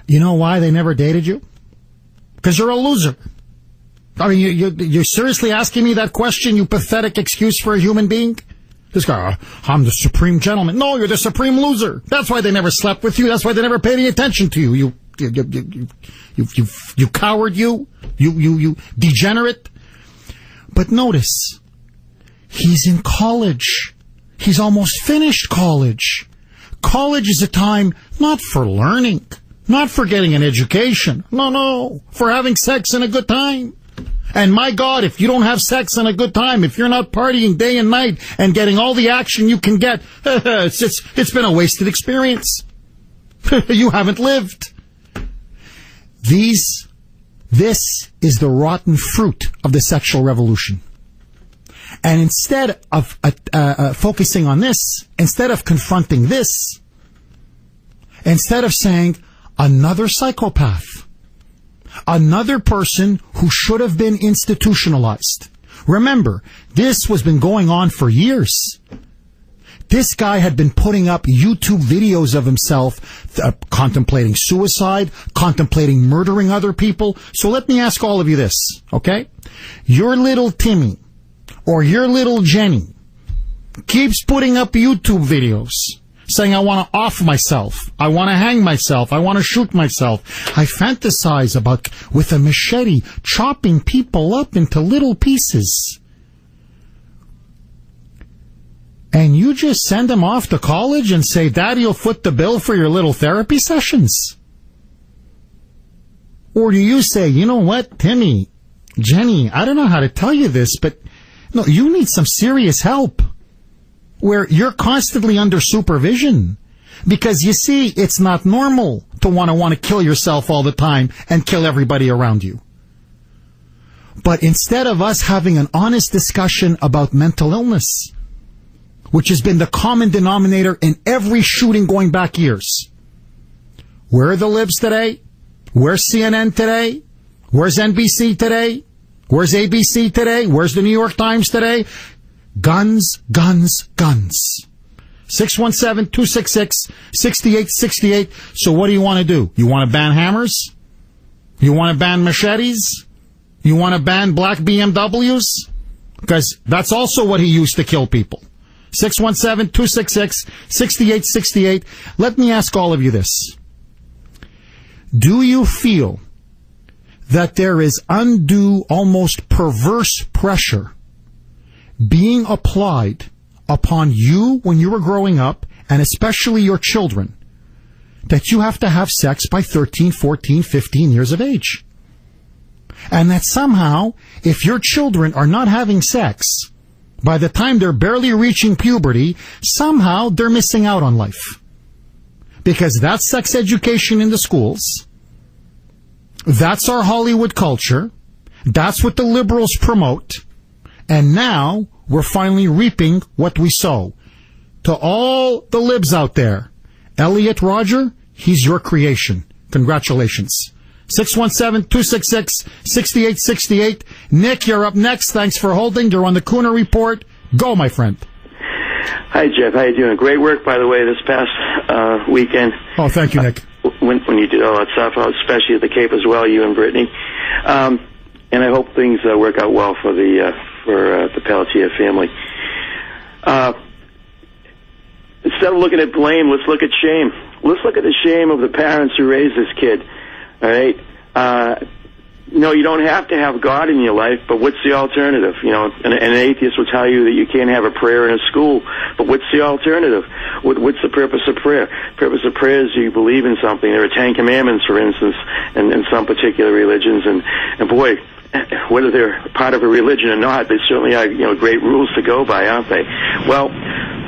You know why they never dated you? Because you're a loser. I mean, you're seriously asking me that question, you pathetic excuse for a human being? This guy, I'm the supreme gentleman. No, you're the supreme loser. That's why they never slept with you. That's why they never paid any attention to you. You coward, you degenerate. But notice, he's in college. He's almost finished college. College is a time not for learning, not for getting an education. No, for having sex and a good time. And my God, if you don't have sex and a good time, if you're not partying day and night and getting all the action you can get, it's been a wasted experience. You haven't lived. This is the rotten fruit of the sexual revolution. And instead of focusing on this, instead of confronting this, instead of saying, another psychopath, another person who should have been institutionalized. Remember, this has been going on for years. This guy had been putting up YouTube videos of himself contemplating suicide, contemplating murdering other people. So let me ask all of you this, okay? Your little Timmy or your little Jenny keeps putting up YouTube videos saying, I want to off myself, I want to hang myself, I want to shoot myself. I fantasize about, with a machete, chopping people up into little pieces. And you just send them off to college and say, Daddy will foot the bill for your little therapy sessions? Or do you say, you know what, Timmy, Jenny, I don't know how to tell you this, but no, you need some serious help, where you're constantly under supervision. Because you see, it's not normal to want to kill yourself all the time and kill everybody around you. But instead of us having an honest discussion about mental illness, which has been the common denominator in every shooting going back years, where are the libs today? Where's CNN today? Where's NBC today? Where's ABC today? Where's the New York Times today? Guns, guns, guns. 617-266-6868. So what do you want to do? You want to ban hammers? You want to ban machetes? You want to ban black BMWs? Because that's also what he used to kill people. 617-266-6868. Let me ask all of you this. Do you feel that there is undue, almost perverse pressure being applied upon you when you were growing up, and especially your children, that you have to have sex by 13, 14, 15 years of age? And that somehow, if your children are not having sex, by the time they're barely reaching puberty, somehow they're missing out on life. Because that's sex education in the schools. That's our Hollywood culture. That's what the liberals promote. And now we're finally reaping what we sow. To all the libs out there, Elliot Rodger, he's your creation. Congratulations. 617-266-6868. Nick, you're up next. Thanks for holding. You're on the Kuhner Report. Go, my friend. Hi, Jeff. How you doing? Great work, by the way, this past weekend. Oh, thank you, Nick. When you did all that stuff, especially at the Cape as well, you and Brittany. And I hope things work out well for the Pelletier family. Instead of looking at blame, let's look at shame. Let's look at the shame of the parents who raised this kid. All right? No, you don't have to have God in your life, but what's the alternative? You know, an atheist will tell you that you can't have a prayer in a school, but what's the alternative? What's the purpose of prayer? The purpose of prayer is you believe in something. There are 10 commandments, for instance, in some particular religions, and boy, whether they're part of a religion or not, they certainly are, great rules to go by, aren't they? Well,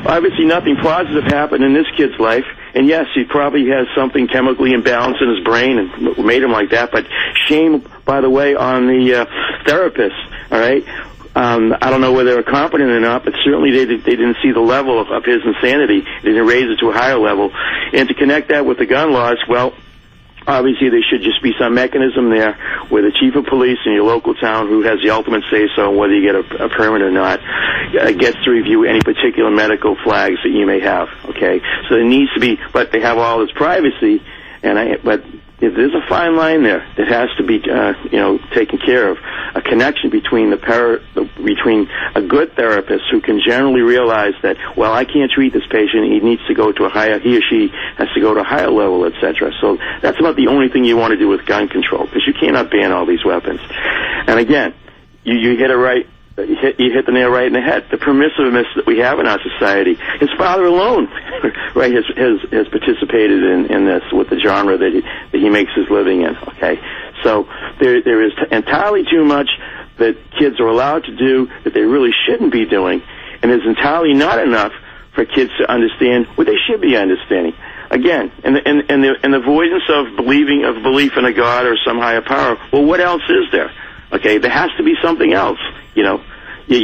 obviously nothing positive happened in this kid's life. And yes, he probably has something chemically imbalanced in his brain and made him like that. But shame, by the way, on the therapist. All right, I don't know whether they were competent or not, but certainly they didn't see the level of his insanity. They didn't raise it to a higher level. And to connect that with the gun laws, well, obviously there should just be some mechanism there where the chief of police in your local town, who has the ultimate say-so on whether you get a permit or not, gets to review any particular medical flags that you may have, okay? So there needs to be, but they have all this privacy, but there's a fine line there that has to be, taken care of. A connection between between a good therapist who can generally realize that, well, I can't treat this patient. He or she has to go to a higher level, etc. So that's about the only thing you want to do with gun control, because you cannot ban all these weapons. And again, you hit it right. You hit the nail right in the head. The permissiveness that we have in our society. His father alone, right, has participated in this with the genre that he makes his living in. Okay, so there is entirely too much that kids are allowed to do that they really shouldn't be doing, and there's entirely not enough for kids to understand what they should be understanding. Again, and the avoidance of belief in a God or some higher power. Well, what else is there? Okay, there has to be something else. You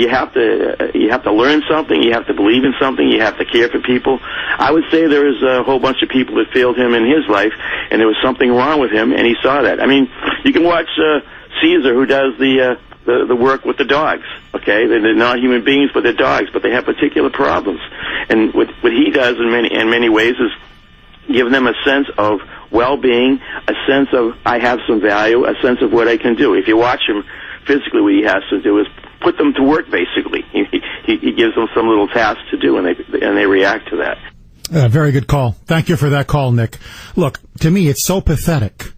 have to learn something. You have to believe in something. You have to care for people. I would say there is a whole bunch of people that failed him in his life, and there was something wrong with him, and he saw that. I mean, you can watch Caesar, who does the work with the dogs. Okay, they're not human beings, but they're dogs, but they have particular problems. And what he does in many ways is give them a sense of well-being, a sense of I have some value, a sense of what I can do. If you watch him physically, what he has to do is put them to work, basically. He gives them some little task to do, and they react to that. Very good call. Thank you for that call, Nick. Look, to me, it's so pathetic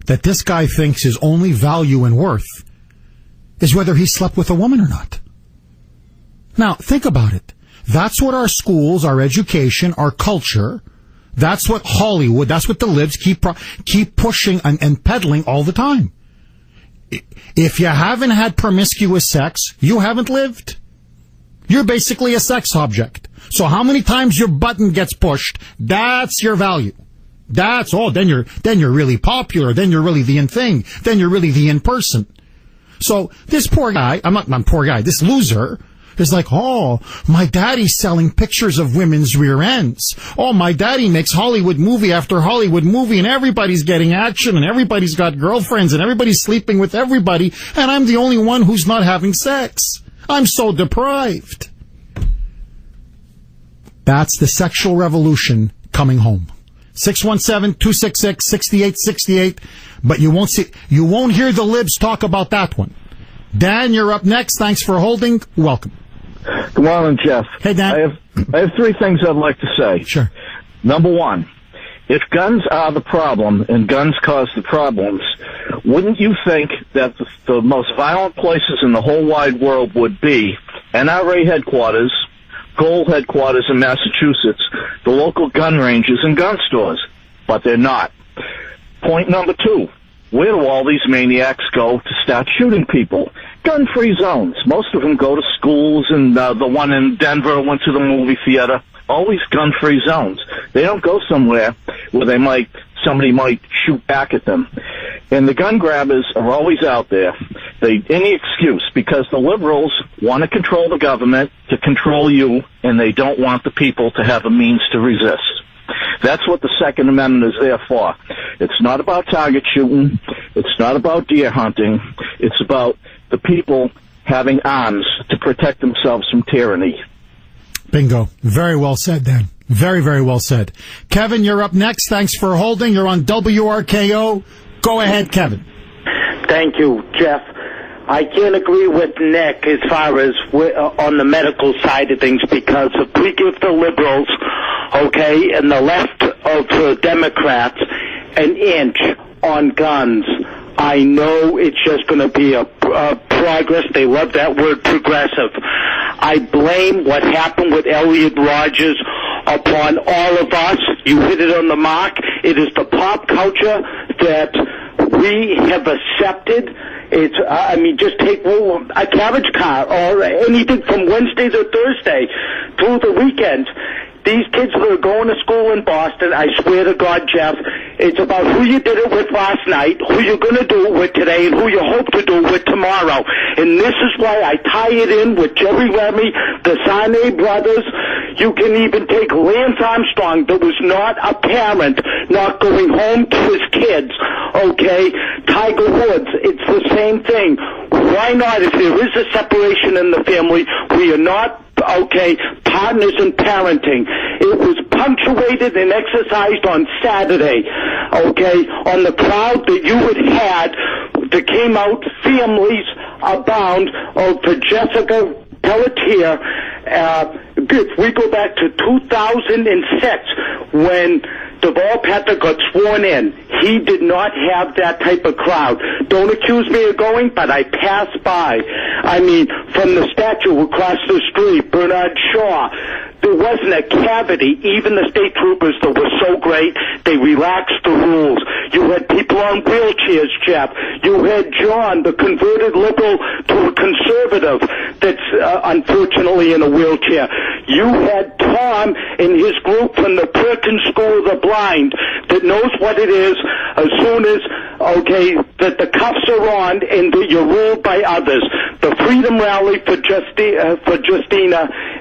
that this guy thinks his only value and worth is whether he slept with a woman or not. Now, think about it. That's what our schools, our education, our culture, that's what Hollywood, that's what the libs keep pushing and peddling all the time. If you haven't had promiscuous sex, you haven't lived. You're basically a sex object. So how many times your button gets pushed, that's your value. That's all. Then you're really popular. Then you're really the in thing. Then you're really the in person. So this poor guy, this loser is like, oh, my daddy's selling pictures of women's rear ends. Oh, my daddy makes Hollywood movie after Hollywood movie, and everybody's getting action, and everybody's got girlfriends, and everybody's sleeping with everybody, and I'm the only one who's not having sex. I'm so deprived. That's the sexual revolution coming home. 617-266-6868. But you won't hear the libs talk about that one. Dan, you're up next. Thanks for holding. Welcome. Good morning, Jeff. Hey, Dan. I have three things I'd like to say. Sure. Number one, if guns are the problem and guns cause the problems, wouldn't you think that the most violent places in the whole wide world would be NRA headquarters, Gold headquarters in Massachusetts, the local gun ranges and gun stores? But they're not. Point number two, where do all these maniacs go to start shooting people? Gun-free zones. Most of them go to schools, and the one in Denver went to the movie theater. Always gun-free zones. They don't go somewhere where somebody might shoot back at them. And the gun grabbers are always out there. Any excuse, because the liberals want to control the government, to control you, and they don't want the people to have a means to resist. That's what the Second Amendment is there for. It's not about target shooting. It's not about deer hunting. It's about the people having arms to protect themselves from tyranny. Bingo. Very well said, Dan. Very, very well said. Kevin, you're up next. Thanks for holding. You're on WRKO. Go ahead, Kevin. Thank you, Jeff. I can't agree with Nick as far as on the medical side of things, because if we give the liberals, okay, and the left of the Democrats an inch on guns, I know it's just going to be a progress. They love that word, progressive. I blame what happened with Elliot Rodgers upon all of us. You hit it on the mark. It is the pop culture that we have accepted. It's, just take a carriage car or anything from Wednesday to Thursday through the weekend. These kids that are going to school in Boston, I swear to God, Jeff, it's about who you did it with last night, who you're going to do it with today, and who you hope to do it with tomorrow. And this is why I tie it in with Jerry Remy, the Sane brothers. You can even take Lance Armstrong, that was not a parent, not going home to his kids, okay? Tiger Woods, it's the same thing. Why not, if there is a separation in the family, we are not, partners in parenting. It was punctuated and exercised on Saturday, on the crowd that you had that came out, families abound, for Jessica Pelletier. If we go back to 2006, when Deval Patrick got sworn in, he did not have that type of crowd. Don't accuse me of going, but I passed by. From the statue across the street, Bernard Shaw, there wasn't a cavity. Even the state troopers that were so great, they relaxed the rules. You had people on wheelchairs, Jeff. You had John, the converted liberal to a conservative that's unfortunately in a wheelchair. You had Tom and his group from the Perkins School of the Blind that knows what it is as soon as, that the cuffs are on and that you're ruled by others. The Freedom Rally for Justina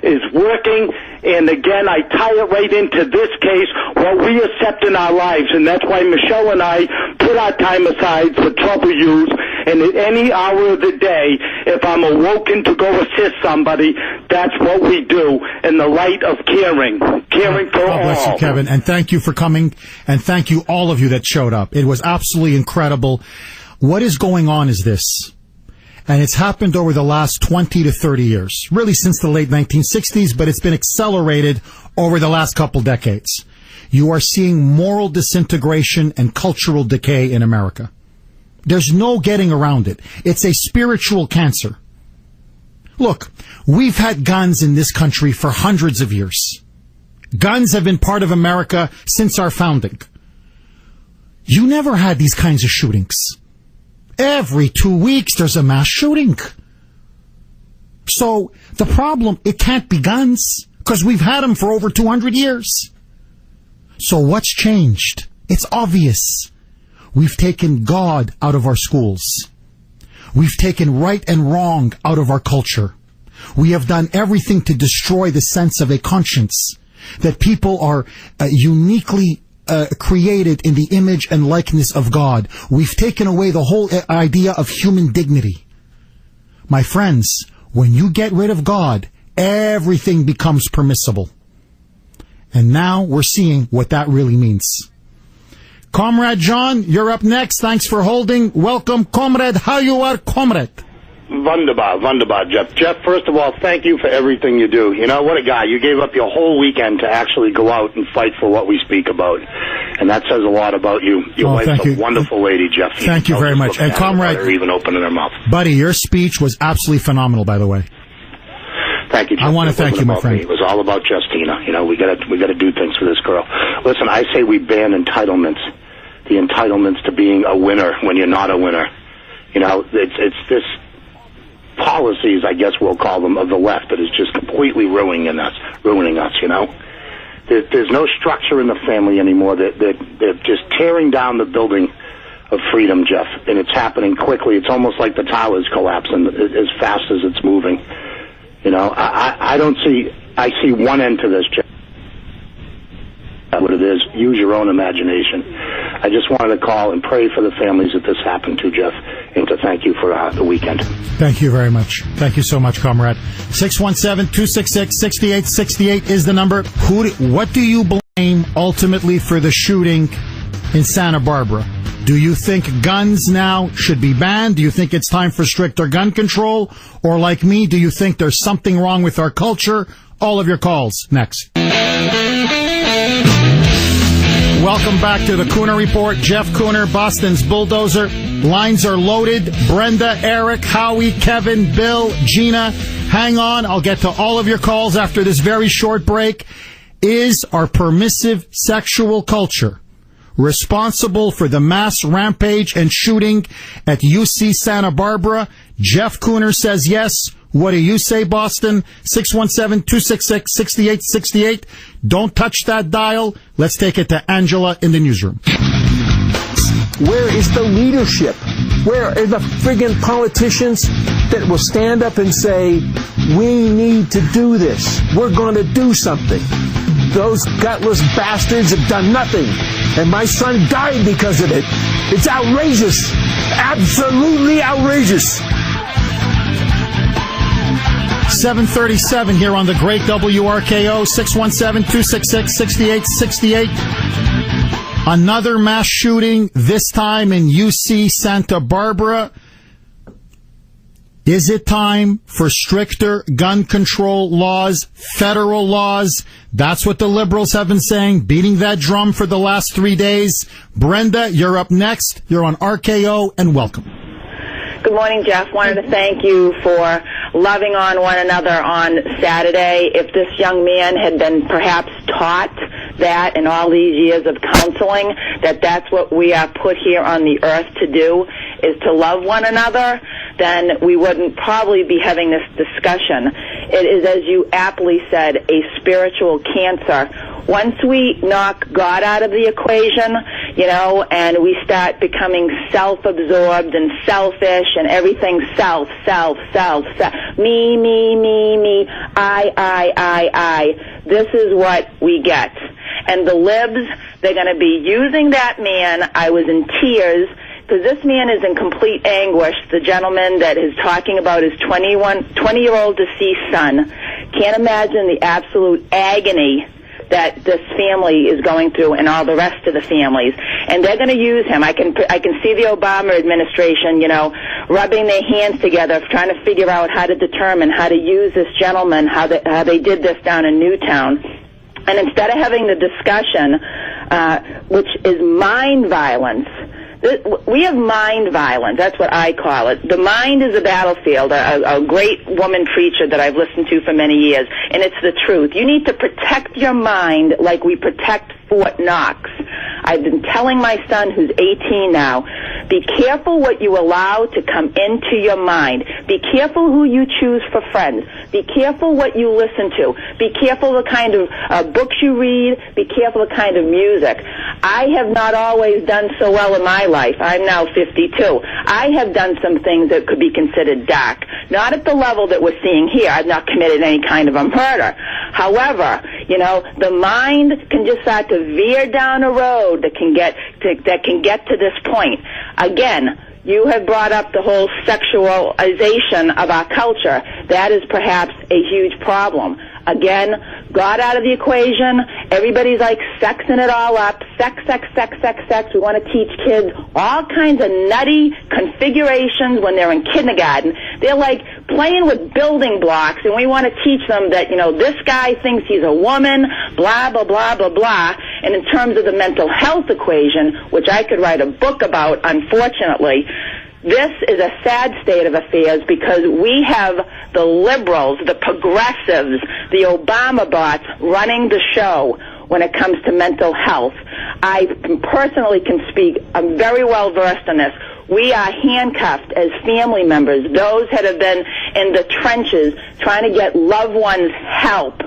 is working. And again, I tie it right into this case, what we accept in our lives. And that's why Michelle and I put our time aside for trouble use. And at any hour of the day, if I'm awoken to go assist somebody, that's what we do in the light of caring. Caring for all. God bless you, Kevin. And thank you for coming. And thank you, all of you that showed up. It was absolutely incredible. What is going on is this. And it's happened over the last 20 to 30 years, really since the late 1960s, but it's been accelerated over the last couple decades. You are seeing moral disintegration and cultural decay in America. There's no getting around it. It's a spiritual cancer. Look, we've had guns in this country for hundreds of years. Guns have been part of America since our founding. You never had these kinds of shootings. Every 2 weeks, there's a mass shooting. So the problem, it can't be guns, because we've had them for over 200 years. So what's changed? It's obvious. We've taken God out of our schools. We've taken right and wrong out of our culture. We have done everything to destroy the sense of a conscience, that people are uniquely created in the image and likeness of God. We've taken away the whole idea of human dignity. My friends, when you get rid of God, everything becomes permissible. And now we're seeing what that really means. Comrade John, you're up next. Thanks for holding. Welcome, Comrade. How you are, Comrade? Wunderbar, Jeff. Jeff, first of all, thank you for everything you do. You know, what a guy. You gave up your whole weekend to actually go out and fight for what we speak about. And that says a lot about you. Your wife's a wonderful lady, Jeff. Thank you very much. And Comrade, even opening her mouth. Buddy, your speech was absolutely phenomenal, by the way. Thank you, Jeff. I want to thank you, my friend. It was all about Justina. You know, we got to do things for this girl. Listen, I say we ban entitlements. the entitlements to being a winner when you're not a winner. You know, it's this policies, I guess we'll call them, of the left that is just completely ruining us, you know. There's no structure in the family anymore. They're just tearing down the building of freedom, Jeff, and it's happening quickly. It's almost like the tower's collapsing as fast as it's moving. You know, I see one end to this, Jeff. What it is, use your own imagination. I just wanted to call and pray for the families that this happened to, Jeff, and to thank you for the weekend. Thank you very much. Thank you so much, comrade. 617-266-6868 is the number. What do you blame ultimately for the shooting in Santa Barbara? Do you think guns now should be banned? Do you think it's time for stricter gun control? Or like me, do you think there's something wrong with our culture? All of your calls next. Welcome back to the Kuhner Report. Jeff Kuhner, Boston's bulldozer. Lines are loaded. Brenda, Eric, Howie, Kevin, Bill, Gina. Hang on. I'll get to all of your calls after this very short break. Is our permissive sexual culture responsible for the mass rampage and shooting at UC Santa Barbara? Jeff Kuhner says yes. What do you say, Boston? 617-266-6868. Don't touch that dial. Let's take it to Angela in the newsroom. Where is the leadership? Where are the friggin' politicians that will stand up and say, we need to do this. We're going to do something. Those gutless bastards have done nothing. And my son died because of it. It's outrageous. Absolutely outrageous. 737 here on the great WRKO, 617-266-6868. Another mass shooting, this time in UC Santa Barbara. Is it time for stricter gun control laws, federal laws? That's what the liberals have been saying, beating that drum for the last 3 days. Brenda, you're up next. You're on RKO, and welcome. Good morning, Jeff. Wanted to thank you for loving on one another on Saturday. If this young man had been perhaps taught that in all these years of counseling, that's what we are put here on the earth to do, is to love one another, then we wouldn't probably be having this discussion. It is, as you aptly said, a spiritual cancer. Once we knock God out of the equation, you know, and we start becoming self-absorbed and selfish and everything self, me, I, this is what we get. And the libs, they're going to be using that man. I was in tears because this man is in complete anguish. The gentleman that is talking about his 20-year-old deceased son. Can't imagine the absolute agony that this family is going through and all the rest of the families. And they're going to use him. I can see the Obama administration, you know, rubbing their hands together, trying to figure out how to determine how to use this gentleman, how they did this down in Newtown. And instead of having the discussion, which is mind violence, we have mind violence. That's what I call it. The mind is a battlefield. A great woman preacher that I've listened to for many years, and it's the truth. You need to protect your mind like we protect Fort Knox. I've been telling my son, who's 18 now, be careful what you allow to come into your mind. Be careful who you choose for friends. Be careful what you listen to. Be careful the kind of books you read. Be careful the kind of music. I have not always done so well in my life. I'm now 52. I have done some things that could be considered dark. Not at the level that we're seeing here. I've not committed any kind of a murder. However, you know, the mind can just start to veer down a road that can get to this point. Again, you have brought up the whole sexualization of our culture. That is perhaps a huge problem. Again, God out of the equation. Everybody's like sexing it all up. Sex. We want to teach kids all kinds of nutty configurations when they're in kindergarten. They're like playing with building blocks, and we want to teach them that, you know, this guy thinks he's a woman, blah, blah, blah, blah, blah. And in terms of the mental health equation, which I could write a book about, unfortunately, this is a sad state of affairs because we have the liberals, the progressives, the Obama bots running the show when it comes to mental health. I personally can speak. I'm very well versed on this. We are handcuffed as family members, those that have been in the trenches trying to get loved ones help.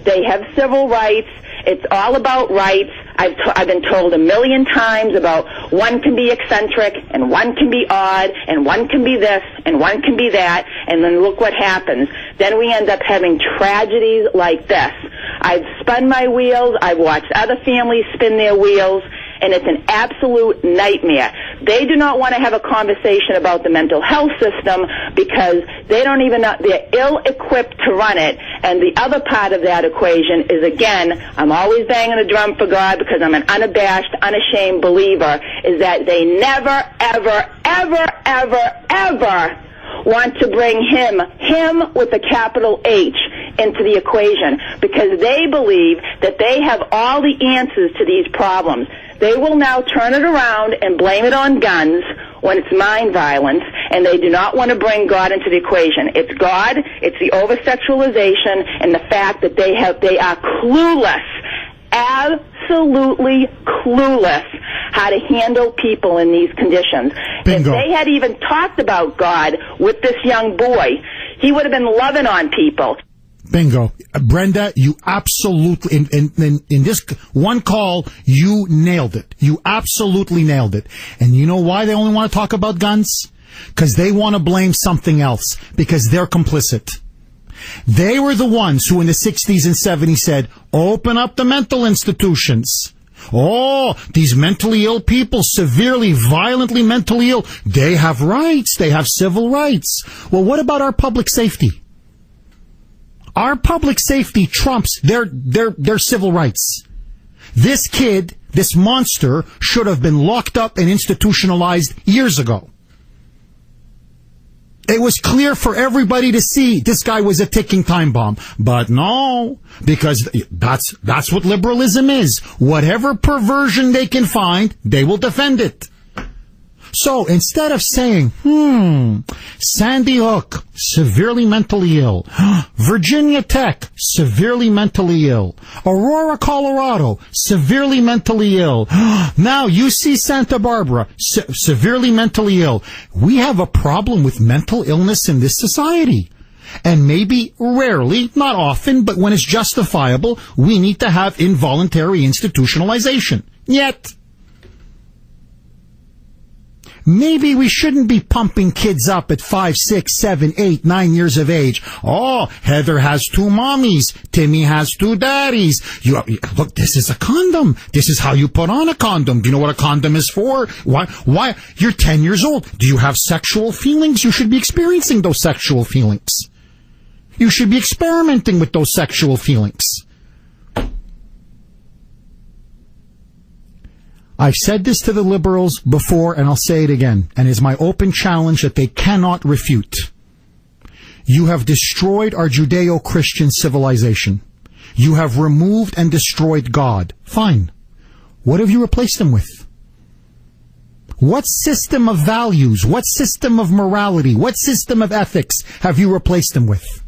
They have civil rights. It's all about rights. I've been told a million times about one can be eccentric and one can be odd and one can be this and one can be that, and then look what happens. Then we end up having tragedies like this. I've spun my wheels. I've watched other families spin their wheels, and it's an absolute nightmare. They do not want to have a conversation about the mental health system because they don't even know, they're ill-equipped to run it. And the other part of that equation is, again, I'm always banging the drum for God because I'm an unabashed, unashamed believer, is that they never, ever, ever, ever, ever want to bring him with a capital H, into the equation because they believe that they have all the answers to these problems. They will now turn it around and blame it on guns when it's mind violence, and they do not want to bring God into the equation. It's God, it's the over-sexualization, and the fact that they are clueless, absolutely clueless how to handle people in these conditions. Bingo. If they had even talked about God with this young boy, he would have been loving on people. Bingo. Brenda, you absolutely, in this one call, you nailed it. You absolutely nailed it. And you know why they only want to talk about guns? Because they want to blame something else. Because they're complicit. They were the ones who in the 60s and 70s said, open up the mental institutions. Oh, these mentally ill people, severely, violently mentally ill, they have rights. They have civil rights. Well, what about our public safety? Our public safety trumps their civil rights. This kid, this monster, should have been locked up and institutionalized years ago. It was clear for everybody to see this guy was a ticking time bomb. But no, because that's what liberalism is. Whatever perversion they can find, they will defend it. So instead of saying, Sandy Hook, severely mentally ill. Virginia Tech, severely mentally ill. Aurora, Colorado, severely mentally ill. Now UC Santa Barbara, severely mentally ill. We have a problem with mental illness in this society. And maybe rarely, not often, but when it's justifiable, we need to have involuntary institutionalization. Yet, maybe we shouldn't be pumping kids up at 5, 6, 7, 8, 9 years of age. Oh, Heather has 2 mommies. Timmy has 2 daddies. Look, this is a condom. This is how you put on a condom. Do you know what a condom is for? Why? You're 10 years old. Do you have sexual feelings? You should be experiencing those sexual feelings. You should be experimenting with those sexual feelings. I've said this to the liberals before, and I'll say it again, and it's my open challenge that they cannot refute. You have destroyed our Judeo-Christian civilization. You have removed and destroyed God. Fine. What have you replaced him with? What system of values, what system of morality, what system of ethics have you replaced him with?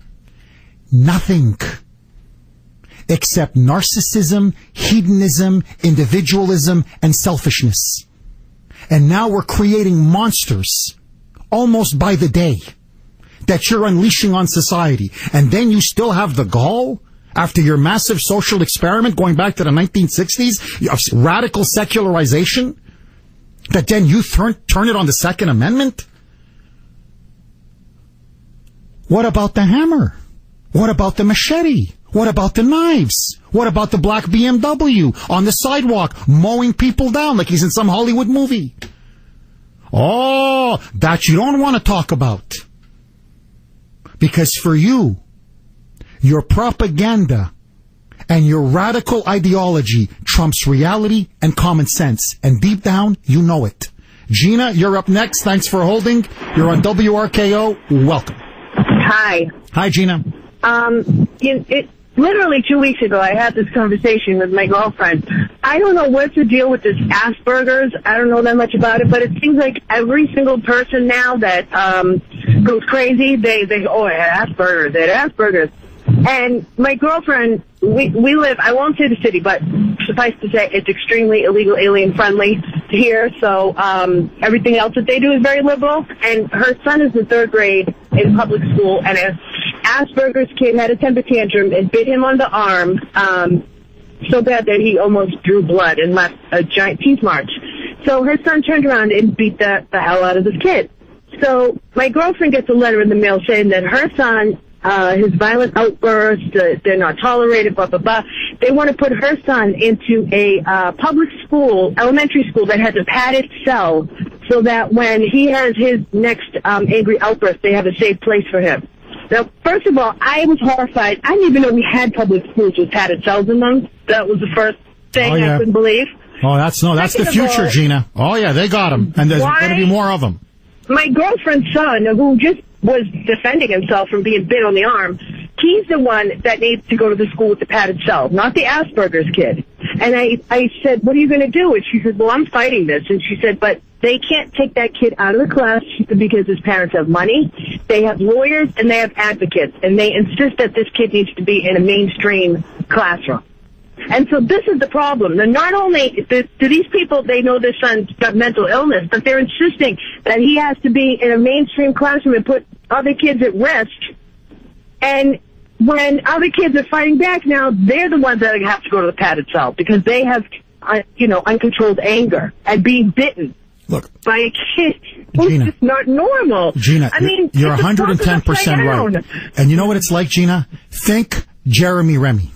Nothing. Except narcissism, hedonism, individualism, and selfishness. And now we're creating monsters, almost by the day, that you're unleashing on society. And then you still have the gall, after your massive social experiment going back to the 1960s, of radical secularization, that then you turn it on the Second Amendment? What about the hammer? What about the machete? What about the knives? What about the black BMW on the sidewalk mowing people down like he's in some Hollywood movie? Oh, that you don't want to talk about. Because for you, your propaganda and your radical ideology trumps reality and common sense. And deep down, you know it. Gina, you're up next. Thanks for holding. You're on WRKO. Welcome. Hi. Hi, Gina. Literally 2 weeks ago, I had this conversation with my girlfriend. I don't know what to deal with this Asperger's. I don't know that much about it, but it seems like every single person now that goes crazy, they oh, I had Asperger's, they had Asperger's. And my girlfriend, we live, I won't say the city, but suffice to say, it's extremely illegal, alien-friendly here. So everything else that they do is very liberal. And her son is in 3rd grade in public school, and an Asperger's kid had a temper tantrum and bit him on the arm so bad that he almost drew blood and left a giant teeth mark. So her son turned around and beat the hell out of this kid. So my girlfriend gets a letter in the mail saying that her son, his violent outbursts, they're not tolerated, blah, blah, blah. They want to put her son into a public school, elementary school, that has a padded cell so that when he has his next angry outburst, they have a safe place for him. Now, first of all, I was horrified. I didn't even know we had public schools with padded cells in them. That was the first thing I couldn't believe. Oh, that's the future, Gina. Oh, yeah, they got them, and there's going to be more of them. My girlfriend's son, who just was defending himself from being bit on the arm, he's the one that needs to go to the school with the padded cell, not the Asperger's kid. And I said, what are you going to do? And she said, well, I'm fighting this. And she said, but they can't take that kid out of the class because his parents have money, they have lawyers, and they have advocates. And they insist that this kid needs to be in a mainstream classroom. And so this is the problem. And not only do these people, they know their son's got mental illness, but they're insisting that he has to be in a mainstream classroom and put other kids at risk. And when other kids are fighting back now, they're the ones that have to go to the padded cell because they have, uncontrolled anger and being bitten. Look, by a kid who's just not normal. Gina, I mean, you're 110% right. And you know what it's like, Gina? Think Jeremy Remy.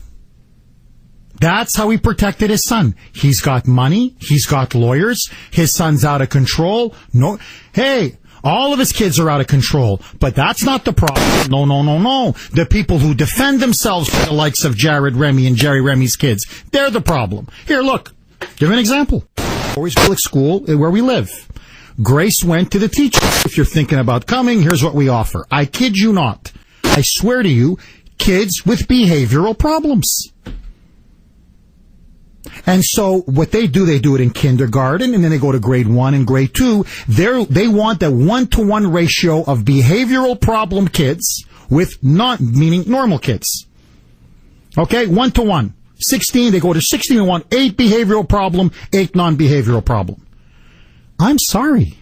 That's how he protected his son. He's got money. He's got lawyers. His son's out of control. No, hey, all of his kids are out of control. But that's not the problem. No. The people who defend themselves for the likes of Jared Remy and Jerry Remy's kids, they're the problem. Here, look, give an example. Always public school where we live. Grace went to the teacher. If you're thinking about coming, here's what we offer. I kid you not. I swear to you, kids with behavioral problems. And so what they do it in kindergarten, and then they go to grade 1 and grade 2. They want a 1-to-1 ratio of behavioral problem kids with meaning normal kids. Okay, 1-to-1. 16, they go to 16 and 1, 8 behavioral problem, 8 non-behavioral problem. I'm sorry.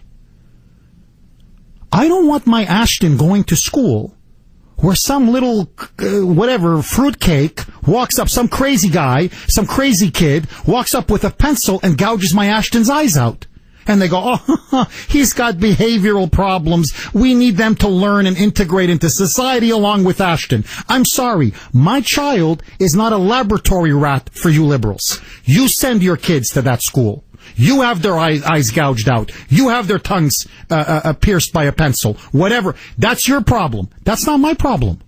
I don't want my Ashton going to school where some little, fruitcake walks up, some crazy guy, some crazy kid, walks up with a pencil and gouges my Ashton's eyes out. And they go, oh, he's got behavioral problems. We need them to learn and integrate into society along with Ashton. I'm sorry. My child is not a laboratory rat for you liberals. You send your kids to that school. You have their eyes gouged out. You have their tongues pierced by a pencil. Whatever. That's your problem. That's not my problem.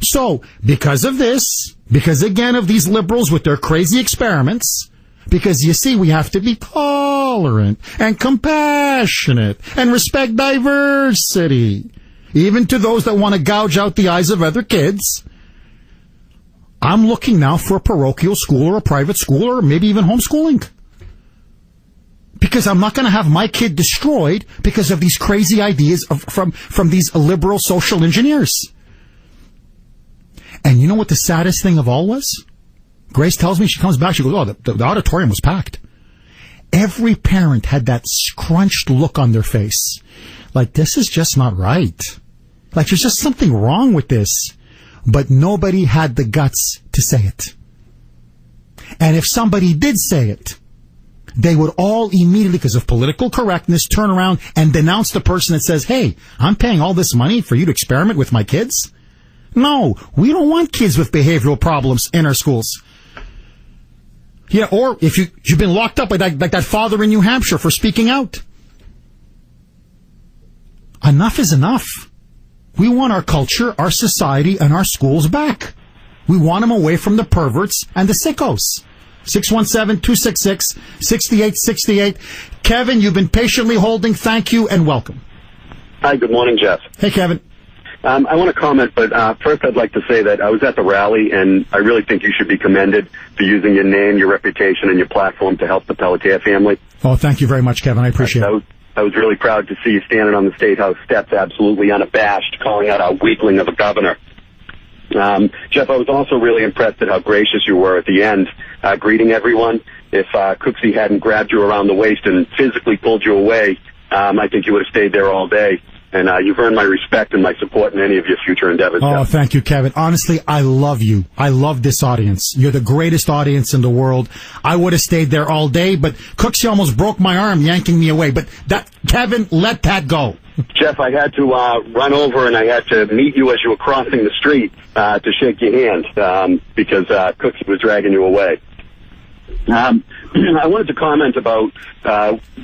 So, because of this, because again of these liberals with their crazy experiments, because you see, we have to be tolerant and compassionate and respect diversity, even to those that want to gouge out the eyes of other kids. I'm looking now for a parochial school or a private school or maybe even homeschooling. Because I'm not going to have my kid destroyed because of these crazy ideas from these liberal social engineers. And you know what the saddest thing of all was? Grace tells me, she comes back, she goes, oh, the auditorium was packed. Every parent had that scrunched look on their face. Like, this is just not right. Like, there's just something wrong with this. But nobody had the guts to say it. And if somebody did say it, they would all immediately, because of political correctness, turn around and denounce the person that says, hey, I'm paying all this money for you to experiment with my kids? No, we don't want kids with behavioral problems in our schools. Yeah, or if you've been locked up like that father in New Hampshire for speaking out. Enough is enough. We want our culture, our society, and our schools back. We want them away from the perverts and the sickos. 617-266-6868. Kevin, you've been patiently holding. Thank you and welcome. Hi, good morning, Jeff. Hey, Kevin. I want to comment, but first I'd like to say that I was at the rally, and I really think you should be commended for using your name, your reputation, and your platform to help the Pelletier family. Oh, thank you very much, Kevin. I appreciate it. I was really proud to see you standing on the State House steps, absolutely unabashed, calling out our weakling of a governor. Jeff, I was also really impressed at how gracious you were at the end, greeting everyone. If Cooksey hadn't grabbed you around the waist and physically pulled you away, I think you would have stayed there all day. And you've earned my respect and my support in any of your future endeavors. Oh, Jeff. thank you, Kevin. Honestly, I love you. I love this audience. You're the greatest audience in the world. I would have stayed there all day, but Cooksey almost broke my arm yanking me away. But Kevin, let that go. Jeff, I had to run over and I had to meet you as you were crossing the street to shake your hand because Cooksey was dragging you away. I wanted to comment about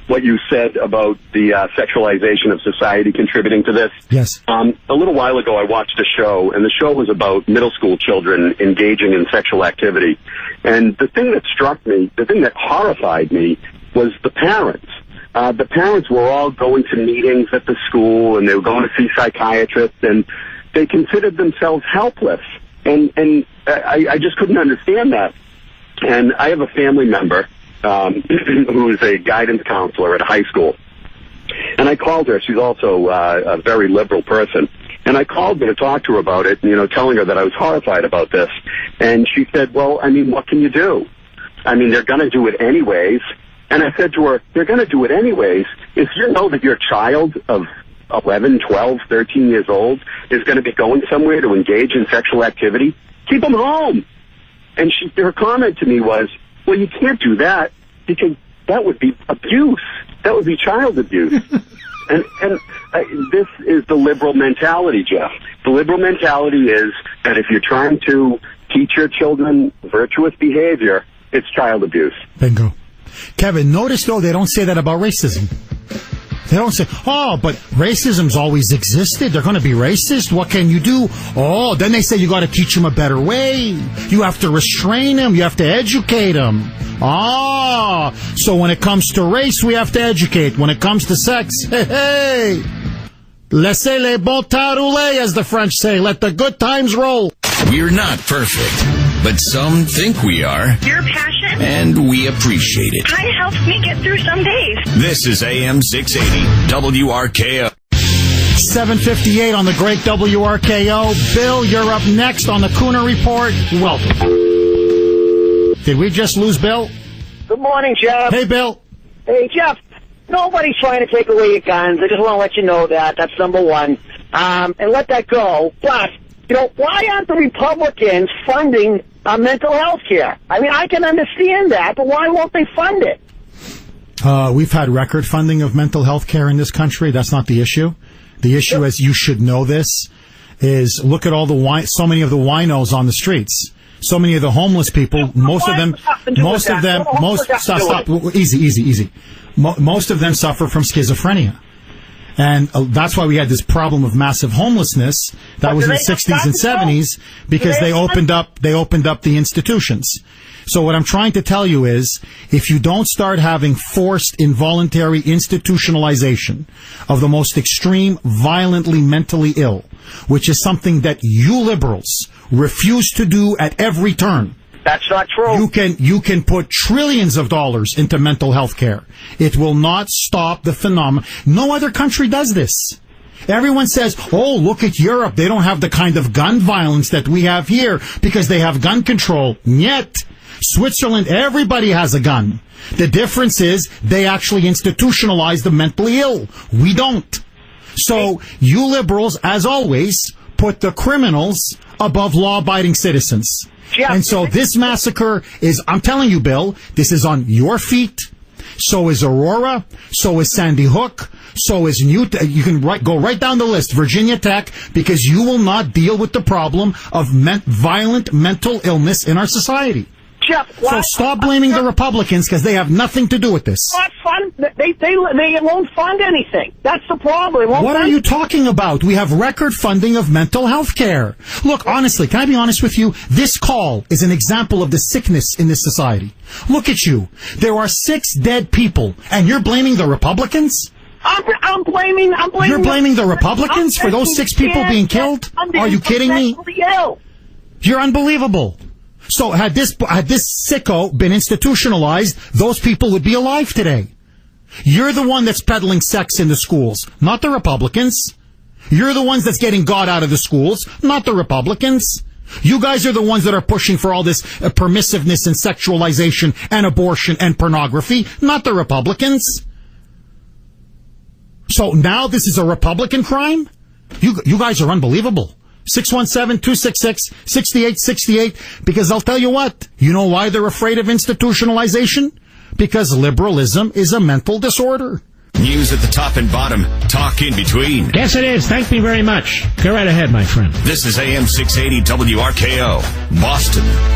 what you said about the sexualization of society contributing to this. Yes. A little while ago, I watched a show, and the show was about middle school children engaging in sexual activity. And the thing that struck me, the thing that horrified me, was the parents. The parents were all going to meetings at the school, and they were going to see psychiatrists, and they considered themselves helpless. And I just couldn't understand that. And I have a family member who is a guidance counselor at a high school. And I called her. She's also a very liberal person. And I called her to talk to her about it, telling her that I was horrified about this. And she said, well, I mean, what can you do? I mean, they're going to do it anyways. And I said to her, they're going to do it anyways. If you know that your child of 11, 12, 13 years old is going to be going somewhere to engage in sexual activity, keep them home. And her comment to me was, well, you can't do that because that would be abuse. That would be child abuse. and this is the liberal mentality, Jeff. The liberal mentality is that if you're trying to teach your children virtuous behavior, it's child abuse. Bingo. Kevin, notice, though, they don't say that about racism. They don't say, oh, but racism's always existed. They're going to be racist. What can you do? Oh, then they say you got to teach them a better way. You have to restrain them. You have to educate them. Ah, so when it comes to race, we have to educate. When it comes to sex, hey, laissez les bons temps rouler, as the French say. Let the good times roll. We're not perfect, but some think we are. Your passion. And we appreciate it. Kind of helps me get through some days. This is AM 680 WRKO. 7:58 on the great WRKO. Bill, you're up next on the Kuhner Report. Welcome. Did we just lose Bill? Good morning, Jeff. Hey, Bill. Hey, Jeff. Nobody's trying to take away your guns. I just want to let you know that. That's number one. And let that go. But, why aren't the Republicans funding mental health care? I mean, I can understand that, but why won't they fund it? We've had record funding of mental health care in this country. That's not the issue. The issue, as you should know this, is look at all so many of the winos on the streets. So many of the homeless people, most of them, easy. Most of them suffer from schizophrenia. And that's why we had this problem of massive homelessness that was in the 60s and 70s, because they opened up the institutions. So what I'm trying to tell you is, if you don't start having forced involuntary institutionalization of the most extreme, violently mentally ill, which is something that you liberals refuse to do at every turn. That's not true. You can put trillions of dollars into mental health care. It will not stop the phenomenon. No other country does this. Everyone says, oh, look at Europe. They don't have the kind of gun violence that we have here because they have gun control. Yet, Switzerland, everybody has a gun. The difference is they actually institutionalize the mentally ill. We don't. So you liberals, as always, put the criminals above law-abiding citizens. Jeff, and so this massacre is, I'm telling you, Bill, this is on your feet. So is Aurora. So is Sandy Hook. So is you can go right down the list, Virginia Tech, because you will not deal with the problem of violent mental illness in our society. Jeff, so stop blaming the Republicans because they have nothing to do with this. Not fund. They won't fund anything. That's the problem. What are you talking about? We have record funding of mental health care. Look, honestly, can I be honest with you? This call is an example of the sickness in this society. Look at you. There are 6 dead people, and you're blaming the Republicans? I'm blaming. You're blaming the Republicans for those 6 people being killed? Are you kidding me? You're unbelievable. So had this sicko been institutionalized, those people would be alive today. You're the one that's peddling sex in the schools, not the Republicans. You're the ones that's getting God out of the schools, not the Republicans. You guys are the ones that are pushing for all this permissiveness and sexualization and abortion and pornography, not the Republicans. So now this is a Republican crime? You guys are unbelievable. 617-266-6868, because I'll tell you what, you know why they're afraid of institutionalization? Because liberalism is a mental disorder. News at the top and bottom, talk in between. Yes, it is. Thank me very much. Go right ahead, my friend. This is AM 680 WRKO, Boston.